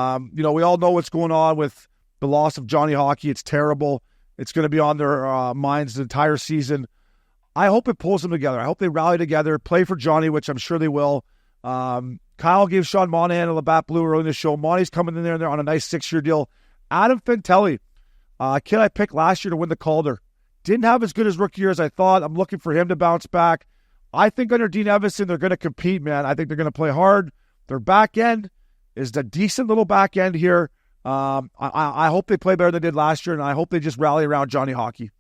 all know what's going on with the loss of Johnny Hockey. It's terrible. It's going to be on their minds the entire season. I hope it pulls them together. I hope they rally together, play for Johnny, which I'm sure they will. Kyle gave Sean Monahan a Labatt Blue early in the show. Monty's coming in there on a nice 6-year deal. Adam Fantelli, kid I picked last year to win the Calder. Didn't have as good as rookie year as I thought. I'm looking for him to bounce back. I think under Dean Evison, they're going to compete, man. I think they're going to play hard. Their back end is a decent little back end here. I hope they play better than they did last year, and I hope they just rally around Johnny Hockey.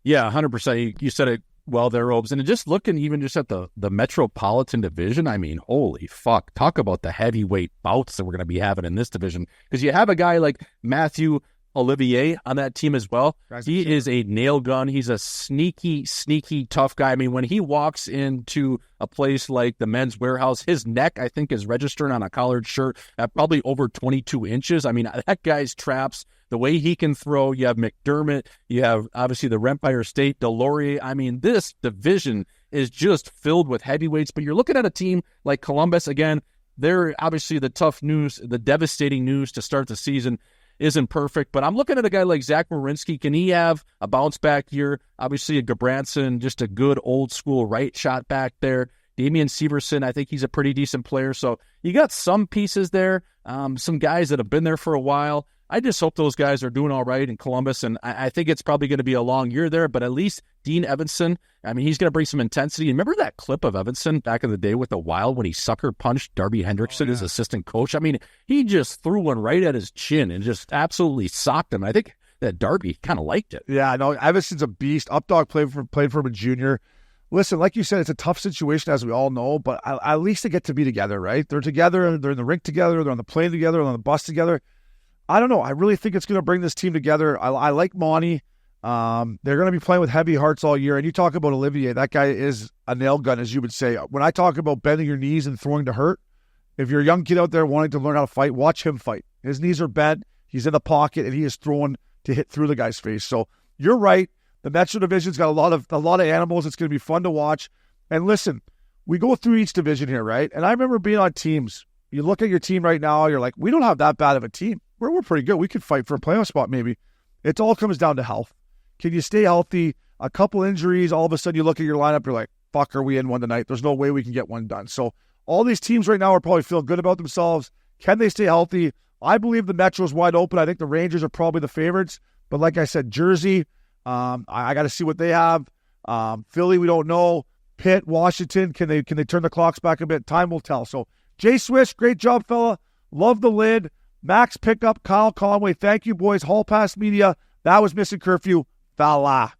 Yeah, 100%. You said it well there, Robes. And just looking even just at the Metropolitan division, I mean, holy fuck. Talk about the heavyweight bouts that we're going to be having in this division. Because you have a guy like Matthew Olivier on that team as well. He is a nail gun. He's a sneaky tough guy. I mean, when he walks into a place like the Men's Warehouse, his neck, I think, is registered on a collared shirt at probably over 22 inches. I mean, that guy's traps, the way he can throw. You have McDermott. You have, obviously, the Empire State, Delorier. I mean, this division is just filled with heavyweights. But you're looking at a team like Columbus. Again, they're obviously the tough news, the devastating news to start the season isn't perfect, but I'm looking at a guy like Zach Werenski. Can he have a bounce back year? Obviously, a Gabranson, just a good old school right shot back there. Damian Severson, I think he's a pretty decent player. So you got some pieces there, some guys that have been there for a while. I just hope those guys are doing all right in Columbus, and I think it's probably going to be a long year there, but at least Dean Evanson, I mean, he's going to bring some intensity. Remember that clip of Evanson back in the day with the Wild when he sucker punched Darby Hendrickson, his assistant coach? I mean, he just threw one right at his chin and just absolutely socked him. I think that Darby kind of liked it. Yeah, no, Evanson's a beast. Updog played for him in junior. Listen, like you said, it's a tough situation, as we all know, but at least they get to be together, right? They're together, they're in the rink together, they're on the plane together, they're on the bus together. I don't know. I really think it's going to bring this team together. I like Monty. They're going to be playing with heavy hearts all year. And you talk about Olivier, that guy is a nail gun, as you would say. When I talk about bending your knees and throwing to hurt, if you're a young kid out there wanting to learn how to fight, watch him fight. His knees are bent. He's in the pocket, and he is throwing to hit through the guy's face. So you're right. The Metro Division's got a lot of animals. It's going to be fun to watch. And listen, we go through each division here, right? And I remember being on teams. You look at your team right now, you're like, we don't have that bad of a team. We're pretty good. We could fight for a playoff spot maybe. It all comes down to health. Can you stay healthy? A couple injuries, all of a sudden you look at your lineup, you're like, fuck, are we in one tonight? There's no way we can get one done. So all these teams right now are probably feeling good about themselves. Can they stay healthy? I believe the Metro's wide open. I think the Rangers are probably the favorites. But like I said, Jersey, I got to see what they have. Philly, we don't know. Pitt, Washington, can they turn the clocks back a bit? Time will tell. So, Jay Swish, great job, fella. Love the lid. Max Pickup, Kyle Conway. Thank you, boys. Hall Pass Media. That was Missin Curfew. Fala.